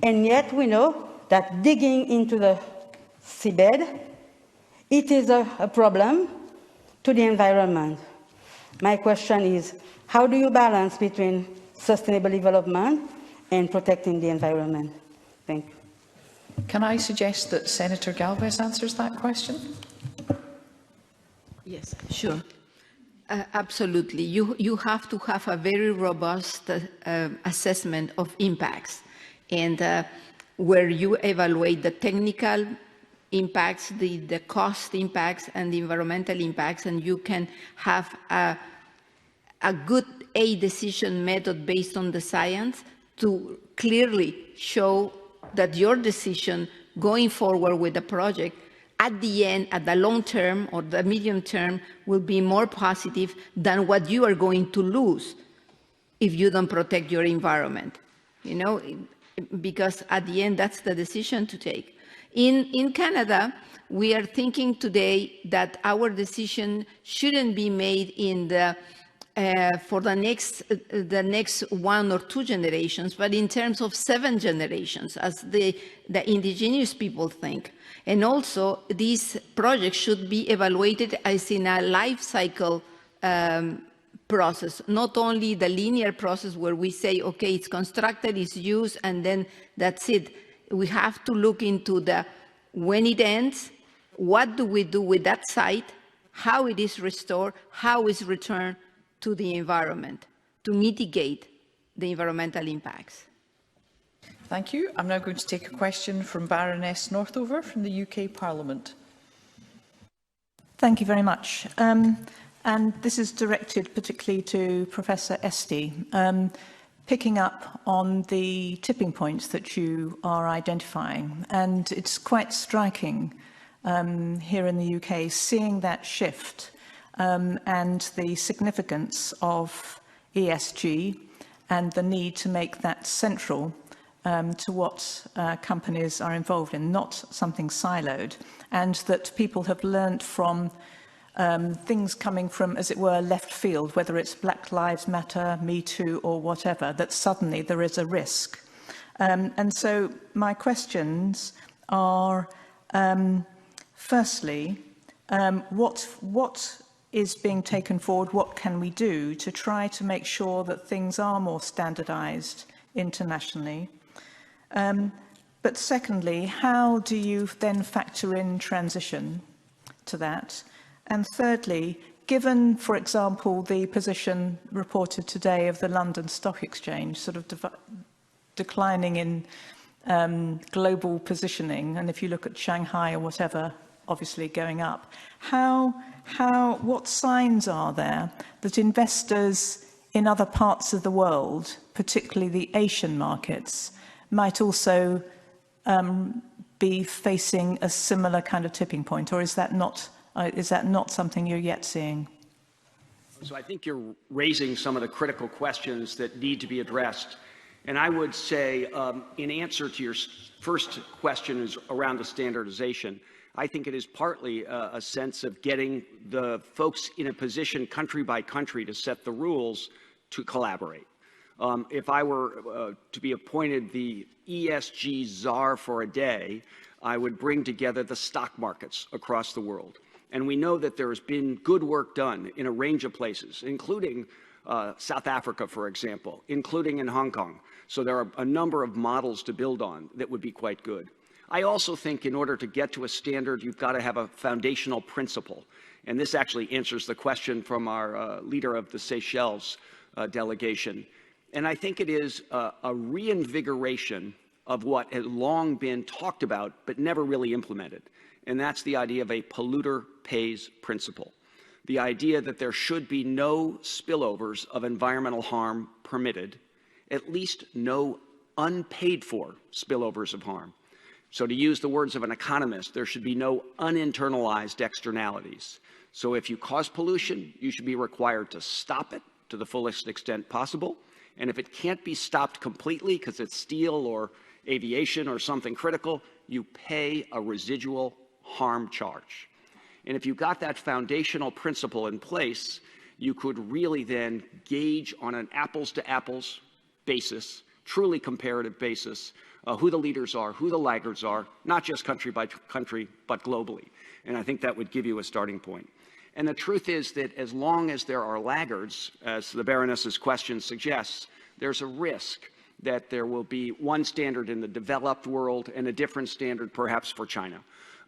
And yet we know that digging into the seabed, it is a problem to the environment. My question is, how do you balance between sustainable development and protecting the environment? Thank you. Can I suggest that Senator Galvez answers that question? Yes, sure. Absolutely. You have to have a very robust assessment of impacts, and where you evaluate the technical impacts, the cost impacts, and the environmental impacts, and you can have a good decision method based on the science to clearly show that your decision going forward with the project at the end, at the long term or the medium term, will be more positive than what you are going to lose if you don't protect your environment. You know, because at the end, that's the decision to take. In Canada, we are thinking today that our decision shouldn't be made in the for the next 1 or 2 generations, but in terms of 7 generations, as the indigenous people think. And also, these projects should be evaluated as in a life cycle process, not only the linear process where we say, okay, it's constructed, it's used, and then that's it. We have to look into when it ends, what do we do with that site, how it is restored, how it's returned to the environment to mitigate the environmental impacts. Thank you. I'm now going to take a question from Baroness Northover from the UK Parliament. Thank you very much. And this is directed particularly to Professor Esty. Picking up on the tipping points that you are identifying, and it's quite striking here in the UK, seeing that shift and the significance of ESG and the need to make that central to what companies are involved in, not something siloed, and that people have learnt from things coming from, as it were, left field, whether it's Black Lives Matter, Me Too, or whatever, that suddenly there is a risk. And so my questions are, firstly, what is being taken forward? What can we do to try to make sure that things are more standardised internationally? But secondly, how do you then factor in transition to that? And thirdly, given, for example, the position reported today of the London Stock Exchange, sort of declining in global positioning, and if you look at Shanghai or whatever, obviously going up, what signs are there that investors in other parts of the world, particularly the Asian markets, might also be facing a similar kind of tipping point, or is that not something you're yet seeing? So I think you're raising some of the critical questions that need to be addressed. And I would say, in answer to your first question is around the standardization, I think it is partly a sense of getting the folks in a position country by country to set the rules to collaborate. If I were to be appointed the ESG czar for a day, I would bring together the stock markets across the world. And we know that there has been good work done in a range of places, including South Africa, for example, including in Hong Kong. So there are a number of models to build on that would be quite good. I also think in order to get to a standard, you've got to have a foundational principle. And this actually answers the question from our leader of the Seychelles delegation. And I think it is a reinvigoration of what has long been talked about but never really implemented. And that's the idea of a polluter pays principle. The idea that there should be no spillovers of environmental harm permitted, at least no unpaid for spillovers of harm. So to use the words of an economist, there should be no uninternalized externalities. So if you cause pollution, you should be required to stop it to the fullest extent possible. And if it can't be stopped completely because it's steel or aviation or something critical, you pay a residual harm charge. And if you've got that foundational principle in place, you could really then gauge on an apples to apples basis, truly comparative basis, who the leaders are, who the laggards are, not just country by country, but globally. And I think that would give you a starting point. And the truth is that as long as there are laggards, as the Baroness's question suggests, there's a risk that there will be one standard in the developed world and a different standard perhaps for China.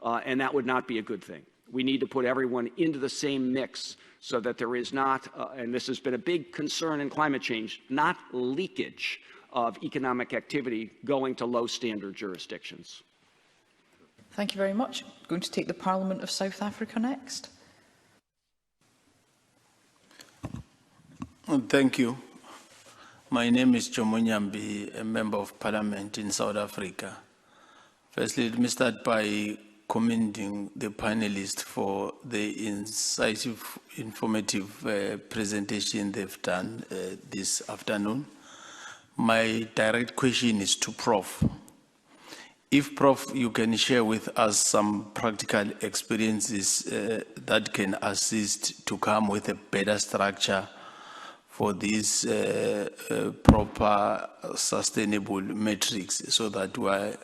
And that would not be a good thing. We need to put everyone into the same mix so that there is not, and this has been a big concern in climate change, not leakage of economic activity going to low standard jurisdictions. Thank you very much. I'm going to take the Parliament of South Africa next. Thank you. My name is Jomo Nyambi, a Member of Parliament in South Africa. Firstly, let me start by commending the panelists for the incisive, informative presentation they've done this afternoon. My direct question is to Prof. If, Prof, you can share with us some practical experiences that can assist to come with a better structure for these proper sustainable metrics so that we are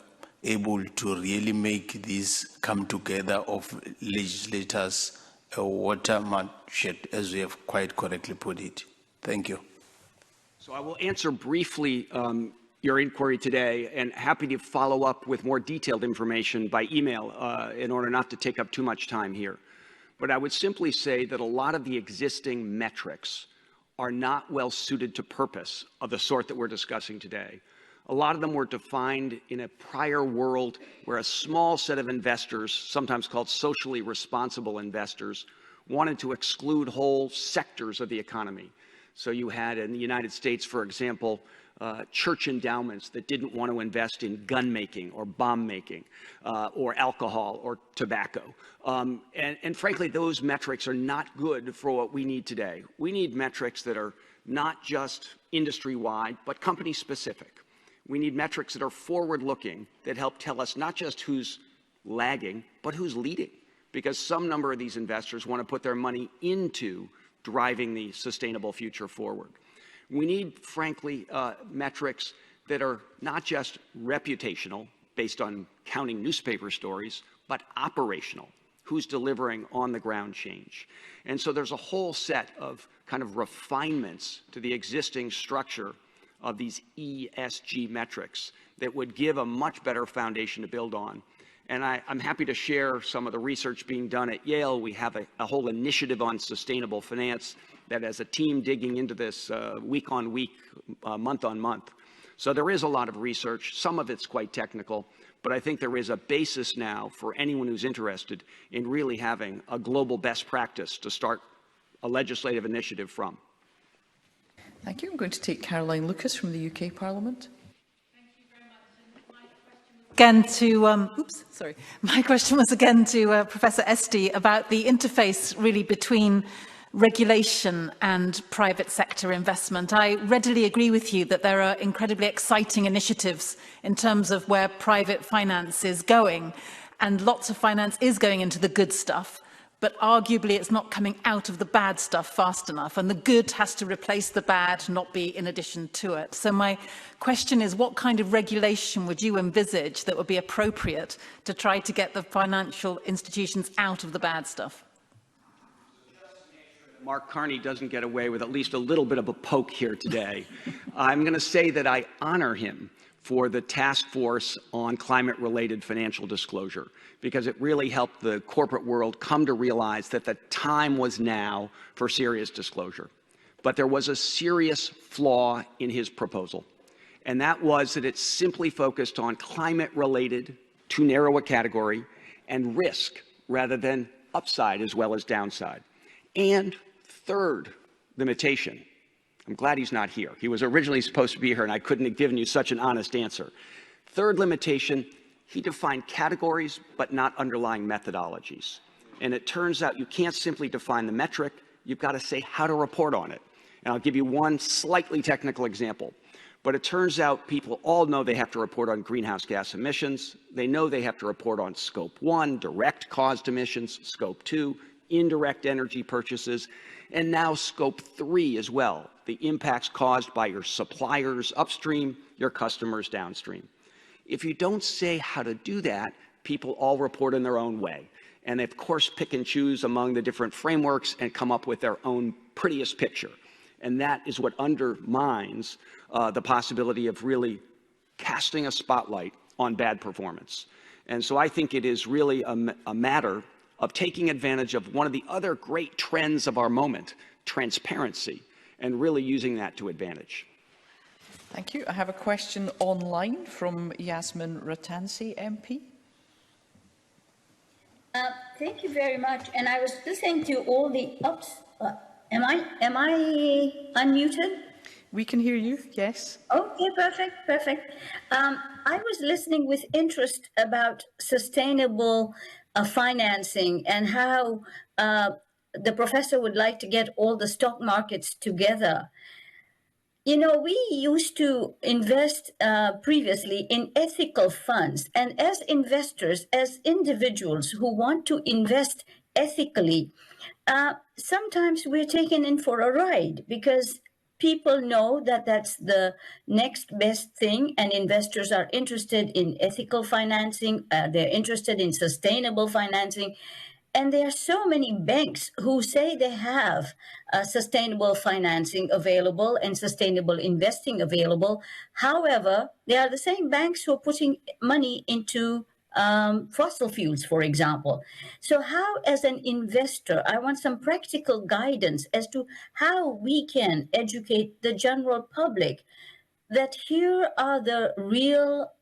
able to really make this come together of legislators a watershed, as we have quite correctly put it. Thank you. So I will answer briefly your inquiry today, and happy to follow up with more detailed information by email in order not to take up too much time here. But I would simply say that a lot of the existing metrics are not well suited to purpose of the sort that we're discussing today. A lot of them were defined in a prior world where a small set of investors, sometimes called socially responsible investors, wanted to exclude whole sectors of the economy. So you had in the United States, for example, church endowments that didn't want to invest in gun making or bomb making or alcohol or tobacco. And frankly, those metrics are not good for what we need today. We need metrics that are not just industry-wide, but company-specific. We need metrics that are forward-looking, that help tell us not just who's lagging, but who's leading. Because some number of these investors want to put their money into driving the sustainable future forward. We need, frankly, metrics that are not just reputational, based on counting newspaper stories, but operational. Who's delivering on-the-ground change? And so there's a whole set of kind of refinements to the existing structure of these ESG metrics that would give a much better foundation to build on. And I'm happy to share some of the research being done at Yale. We have a whole initiative on sustainable finance that as a team digging into this week on week, month on month. So there is a lot of research. Some of it's quite technical, but I think there is a basis now for anyone who's interested in really having a global best practice to start a legislative initiative from. Thank you. I'm going to take Caroline Lucas from the UK Parliament. My question was again to Professor Esty about the interface really between regulation and private sector investment. I readily agree with you that there are incredibly exciting initiatives in terms of where private finance is going, and lots of finance is going into the good stuff, but arguably it's not coming out of the bad stuff fast enough, and the good has to replace the bad, not be in addition to it. So my question is, what kind of regulation would you envisage that would be appropriate to try to get the financial institutions out of the bad stuff? Mark Carney doesn't get away with at least a little bit of a poke here today. I'm going to say that I honor him for the task force on climate-related financial disclosure, because it really helped the corporate world come to realize that the time was now for serious disclosure. But there was a serious flaw in his proposal, and that was that it simply focused on climate-related, too narrow a category, and risk rather than upside as well as downside. And third limitation, I'm glad he's not here. He was originally supposed to be here, and I couldn't have given you such an honest answer. Third limitation, he defined categories, but not underlying methodologies. And it turns out you can't simply define the metric, you've got to say how to report on it. And I'll give you one slightly technical example. But it turns out people all know they have to report on greenhouse gas emissions. They know they have to report on Scope 1, direct caused emissions, Scope 2, indirect energy purchases, and now Scope 3 as well, the impacts caused by your suppliers upstream, your customers downstream. If you don't say how to do that, people all report in their own way. And they, of course, pick and choose among the different frameworks and come up with their own prettiest picture. And that is what undermines the possibility of really casting a spotlight on bad performance. And so I think it is really a matter of taking advantage of one of the other great trends of our moment, transparency, and really using that to advantage. Thank you. I have a question online from Yasmin Ratansi, MP. Thank you very much. And I was listening to all the ups. Am I unmuted? We can hear you, yes. Okay, perfect. I was listening with interest about sustainable financing and how the professor would like to get all the stock markets together. You know, we used to invest previously in ethical funds, and as investors, as individuals who want to invest ethically, sometimes we're taken in for a ride because people know that that's the next best thing, and investors are interested in ethical financing, they're interested in sustainable financing. And there are so many banks who say they have sustainable financing available and sustainable investing available. However, they are the same banks who are putting money into fossil fuels, for example. So how, as an investor, I want some practical guidance as to how we can educate the general public that here are the real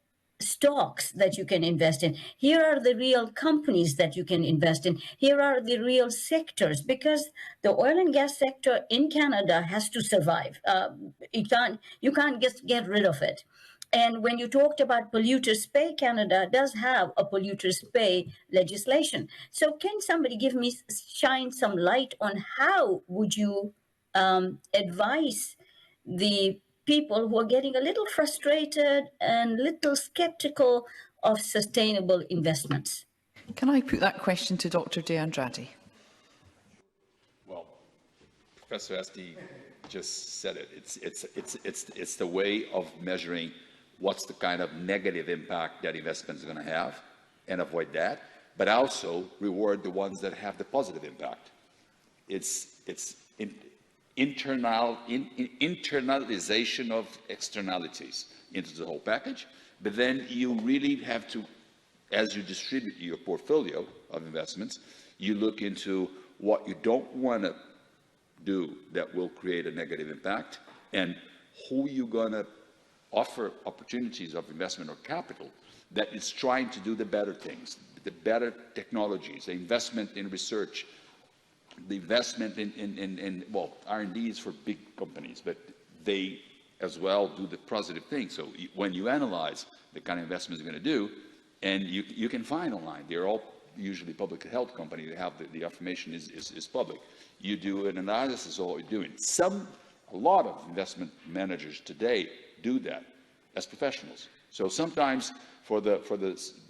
stocks that you can invest in. Here are the real companies that you can invest in. Here are the real sectors, because the oil and gas sector in Canada has to survive. You can't just get rid of it. And when you talked about polluters pay, Canada does have a polluters pay legislation. So can somebody shine some light on how would you advise the people who are getting a little frustrated and little skeptical of sustainable investments? Can I put that question to Dr. De Andrade? Well, Professor Esty just said it. It's the way of measuring what's the kind of negative impact that investment is going to have and avoid that, but also reward the ones that have the positive impact. It's internalization of externalities into the whole package, but then you really have to, as you distribute your portfolio of investments, you look into what you don't want to do that will create a negative impact, and who you're going to offer opportunities of investment or capital that is trying to do the better things, the better technologies, the investment in research, the investment in well, R&D is for big companies, but they as well do the positive thing. So when you analyze the kind of investments you're going to do, and you can find online, they're all usually public health companies that have the information is public. You do an analysis of what you're doing. A lot of investment managers today do that as professionals. So sometimes for the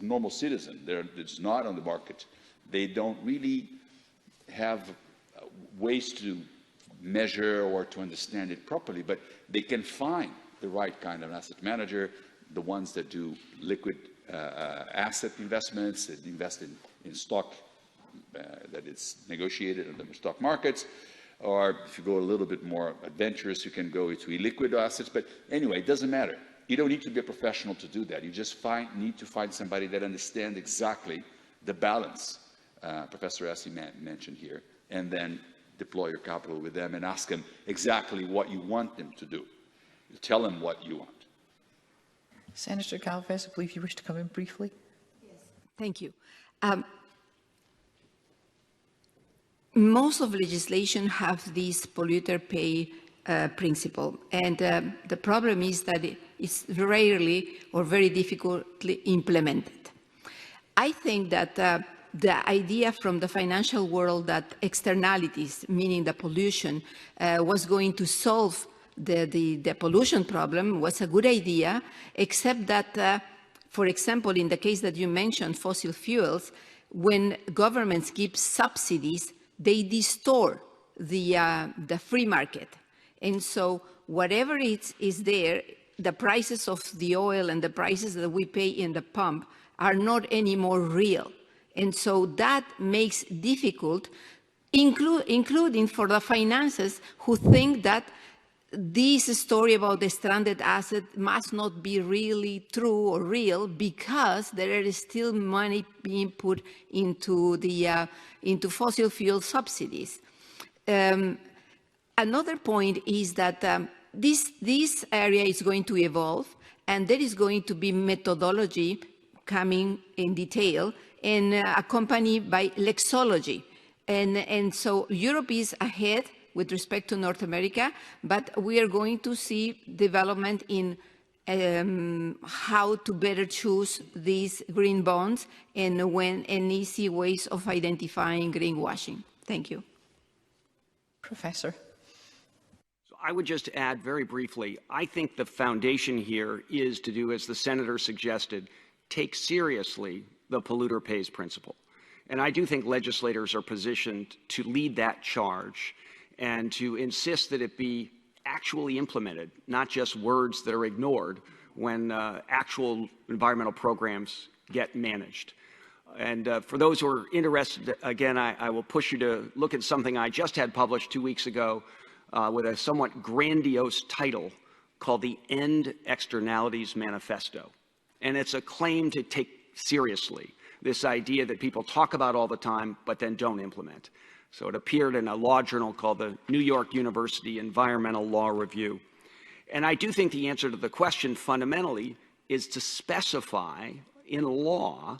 normal citizen that's not on the market, they don't really have ways to measure or to understand it properly, but they can find the right kind of asset manager, the ones that do liquid asset investments, that invest in stock that is negotiated in the stock markets, or if you go a little bit more adventurous, you can go into illiquid assets. But anyway, it doesn't matter. You don't need to be a professional to do that. You just need to find somebody that understands exactly the balance Professor Esty mentioned here, and then deploy your capital with them and ask them exactly what you want them to do. You tell them what you want. Senator Galvez, I believe you wish to come in briefly. Yes, thank you. Most of legislation have this polluter pay principle, and the problem is that it's rarely or very difficultly implemented. I think that the idea from the financial world that externalities, meaning the pollution, was going to solve the pollution problem was a good idea, except that, for example, in the case that you mentioned, fossil fuels, when governments give subsidies, they distort the free market. And so whatever is there, the prices of the oil and the prices that we pay in the pump are not anymore real. And so that makes difficult, including for the finances who think that this story about the stranded asset must not be really true or real because there is still money being put into into fossil fuel subsidies. Another point is that this area is going to evolve, and there is going to be methodology coming in detail and accompanied by lexology. And so Europe is ahead with respect to North America, but we are going to see development in how to better choose these green bonds and easy ways of identifying greenwashing. Thank you. Professor. So I would just add very briefly, I think the foundation here is to do, as the senator suggested, take seriously the polluter pays principle. And I do think legislators are positioned to lead that charge and to insist that it be actually implemented, not just words that are ignored when actual environmental programs get managed. And for those who are interested, again, I will push you to look at something I just had published 2 weeks ago with a somewhat grandiose title called the End Externalities Manifesto. And it's a claim to take seriously this idea that people talk about all the time, but then don't implement. So it appeared in a law journal called the New York University Environmental Law Review. And I do think the answer to the question fundamentally is to specify in law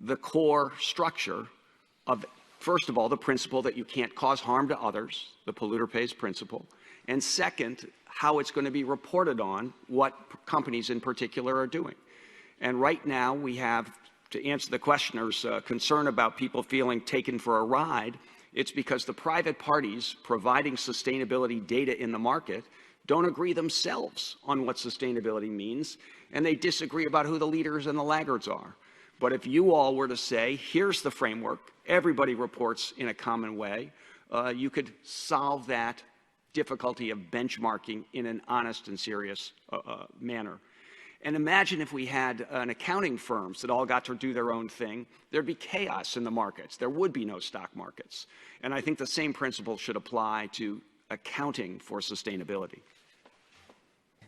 the core structure of, first of all, the principle that you can't cause harm to others, the polluter pays principle, and second, how it's going to be reported on what companies in particular are doing. And right now we have, to answer the questioner's concern about people feeling taken for a ride, it's because the private parties providing sustainability data in the market don't agree themselves on what sustainability means, and they disagree about who the leaders and the laggards are. But if you all were to say, here's the framework, everybody reports in a common way, you could solve that difficulty of benchmarking in an honest and serious manner. And imagine if we had an accounting firms that all got to do their own thing, there'd be chaos in the markets. There would be no stock markets. And I think the same principle should apply to accounting for sustainability.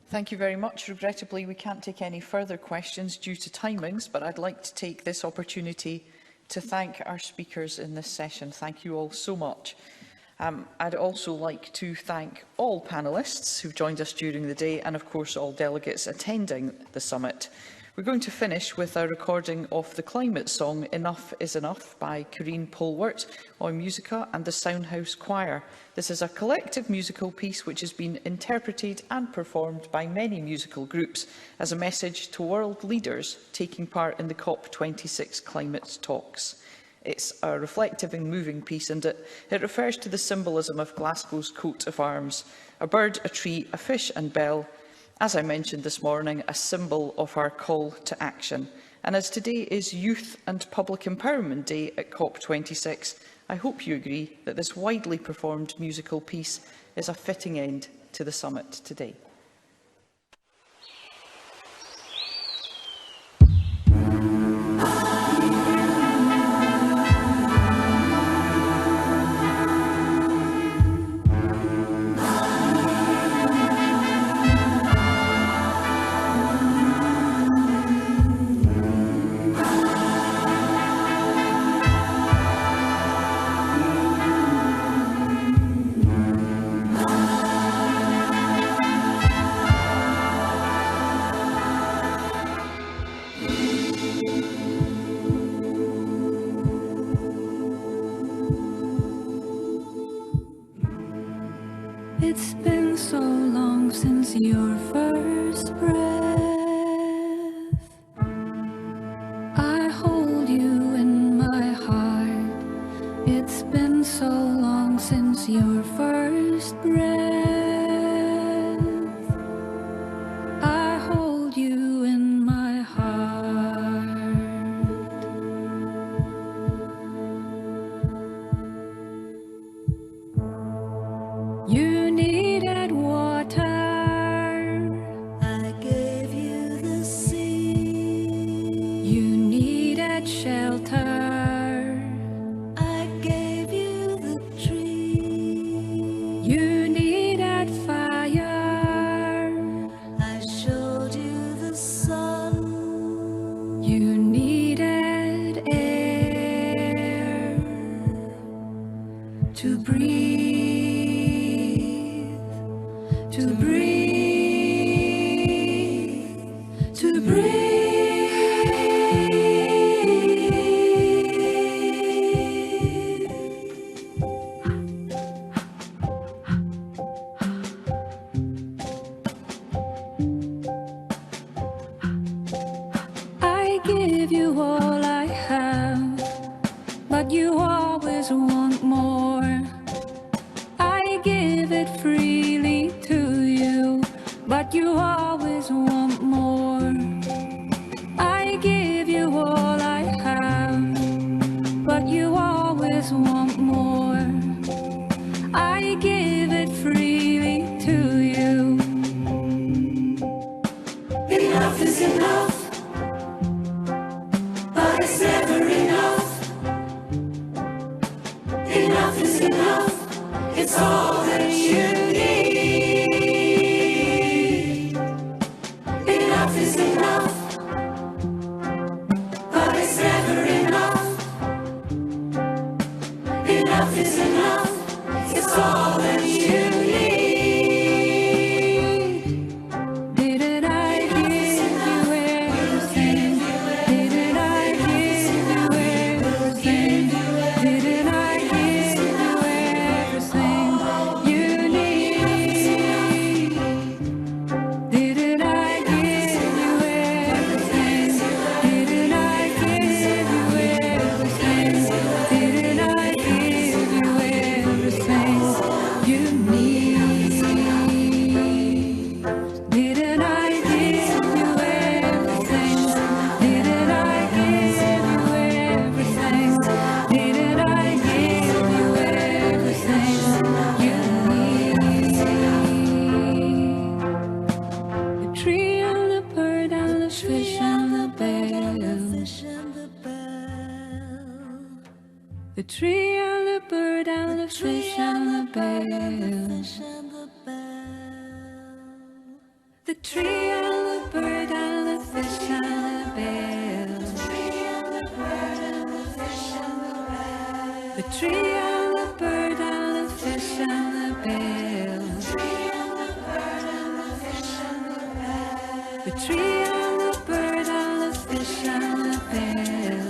Thank you very much. Regrettably, we can't take any further questions due to timings, but I'd like to take this opportunity to thank our speakers in this session. Thank you all so much. I'd also like to thank all panellists who've joined us during the day and, of course, all delegates attending the summit. We're going to finish with a recording of the climate song Enough is Enough by Karine Polwart on Musica and the Soundhouse Choir. This is a collective musical piece which has been interpreted and performed by many musical groups as a message to world leaders taking part in the COP26 climate talks. It's a reflective and moving piece, and it refers to the symbolism of Glasgow's coat of arms, a bird, a tree, a fish and bell, as I mentioned this morning, a symbol of our call to action. And as today is Youth and Public Empowerment Day at COP26, I hope you agree that this widely performed musical piece is a fitting end to the summit today. It's been so long since your first breath. I hold you in my heart. It's been so long since your first breath. I hold you in my heart. You needed water. I gave you the sea. You needed shelter. I gave you the tree. You needed fire. I showed you the sun. You needed air to breathe. To breathe, to breathe. I give you all I have, but you always want more. I give it freely to you, but you always want more. I give you all I have, but you always want more. I give it freely to you. enough. It's all that you need. Enough is enough, but it's never enough. Enough is enough. It's all that you need. Didn't I give you everything? Didn't I give you everything? Didn't I give you everything you need? Didn't I give you everything? Didn't I give you everything? Didn't I give you everything you need? Didn't I give you everything? Didn't I give you everything? Didn't I give you everything you need? The tree and the bird and the fish and the bell. The tree and the bird and the fish and the bell. The tree and the bird and the fish and the bell. The tree and the bird and the fish and the bell. The tree and the bird and the fish and the bell.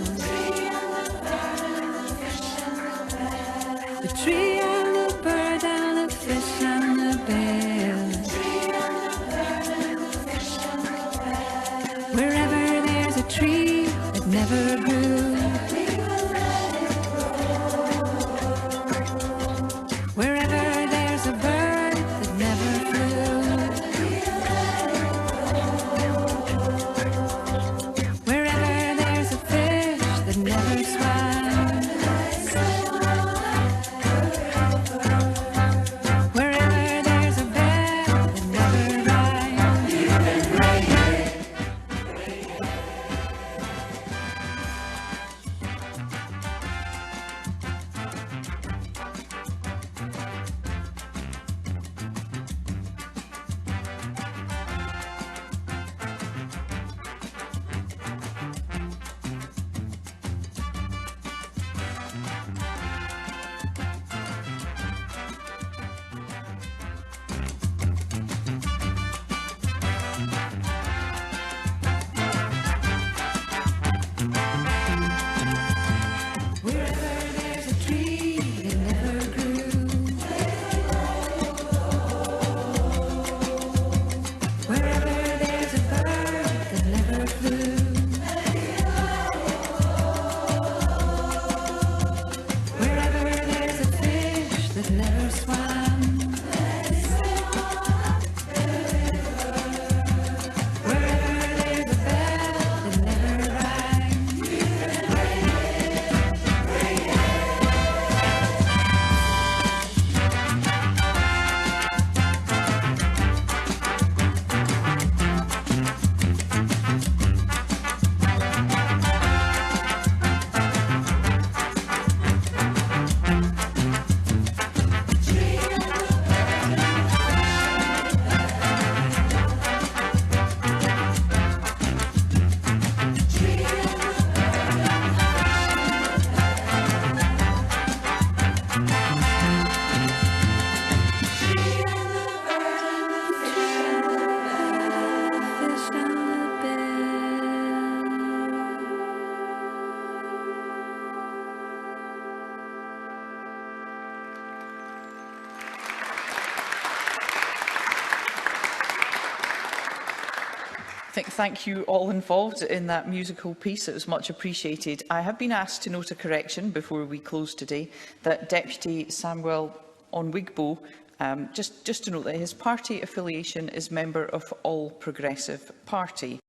The tree and the bird and the fish and the bell. Wherever there's a tree that never grew. Wherever there's a bird that never flew. Wherever there's a fish that never swam. Wherever there's a bell that never rang. Wherever there's a tree that never grew. Wherever there's a bird that never flew. Wherever there's a fish that never swam. Wherever there's a bell that never rang. Thank you all involved in that musical piece. It was much appreciated. I have been asked to note a correction before we close today, that Deputy Samuel Onwigbo, just to note that his party affiliation is member of All Progressive Party.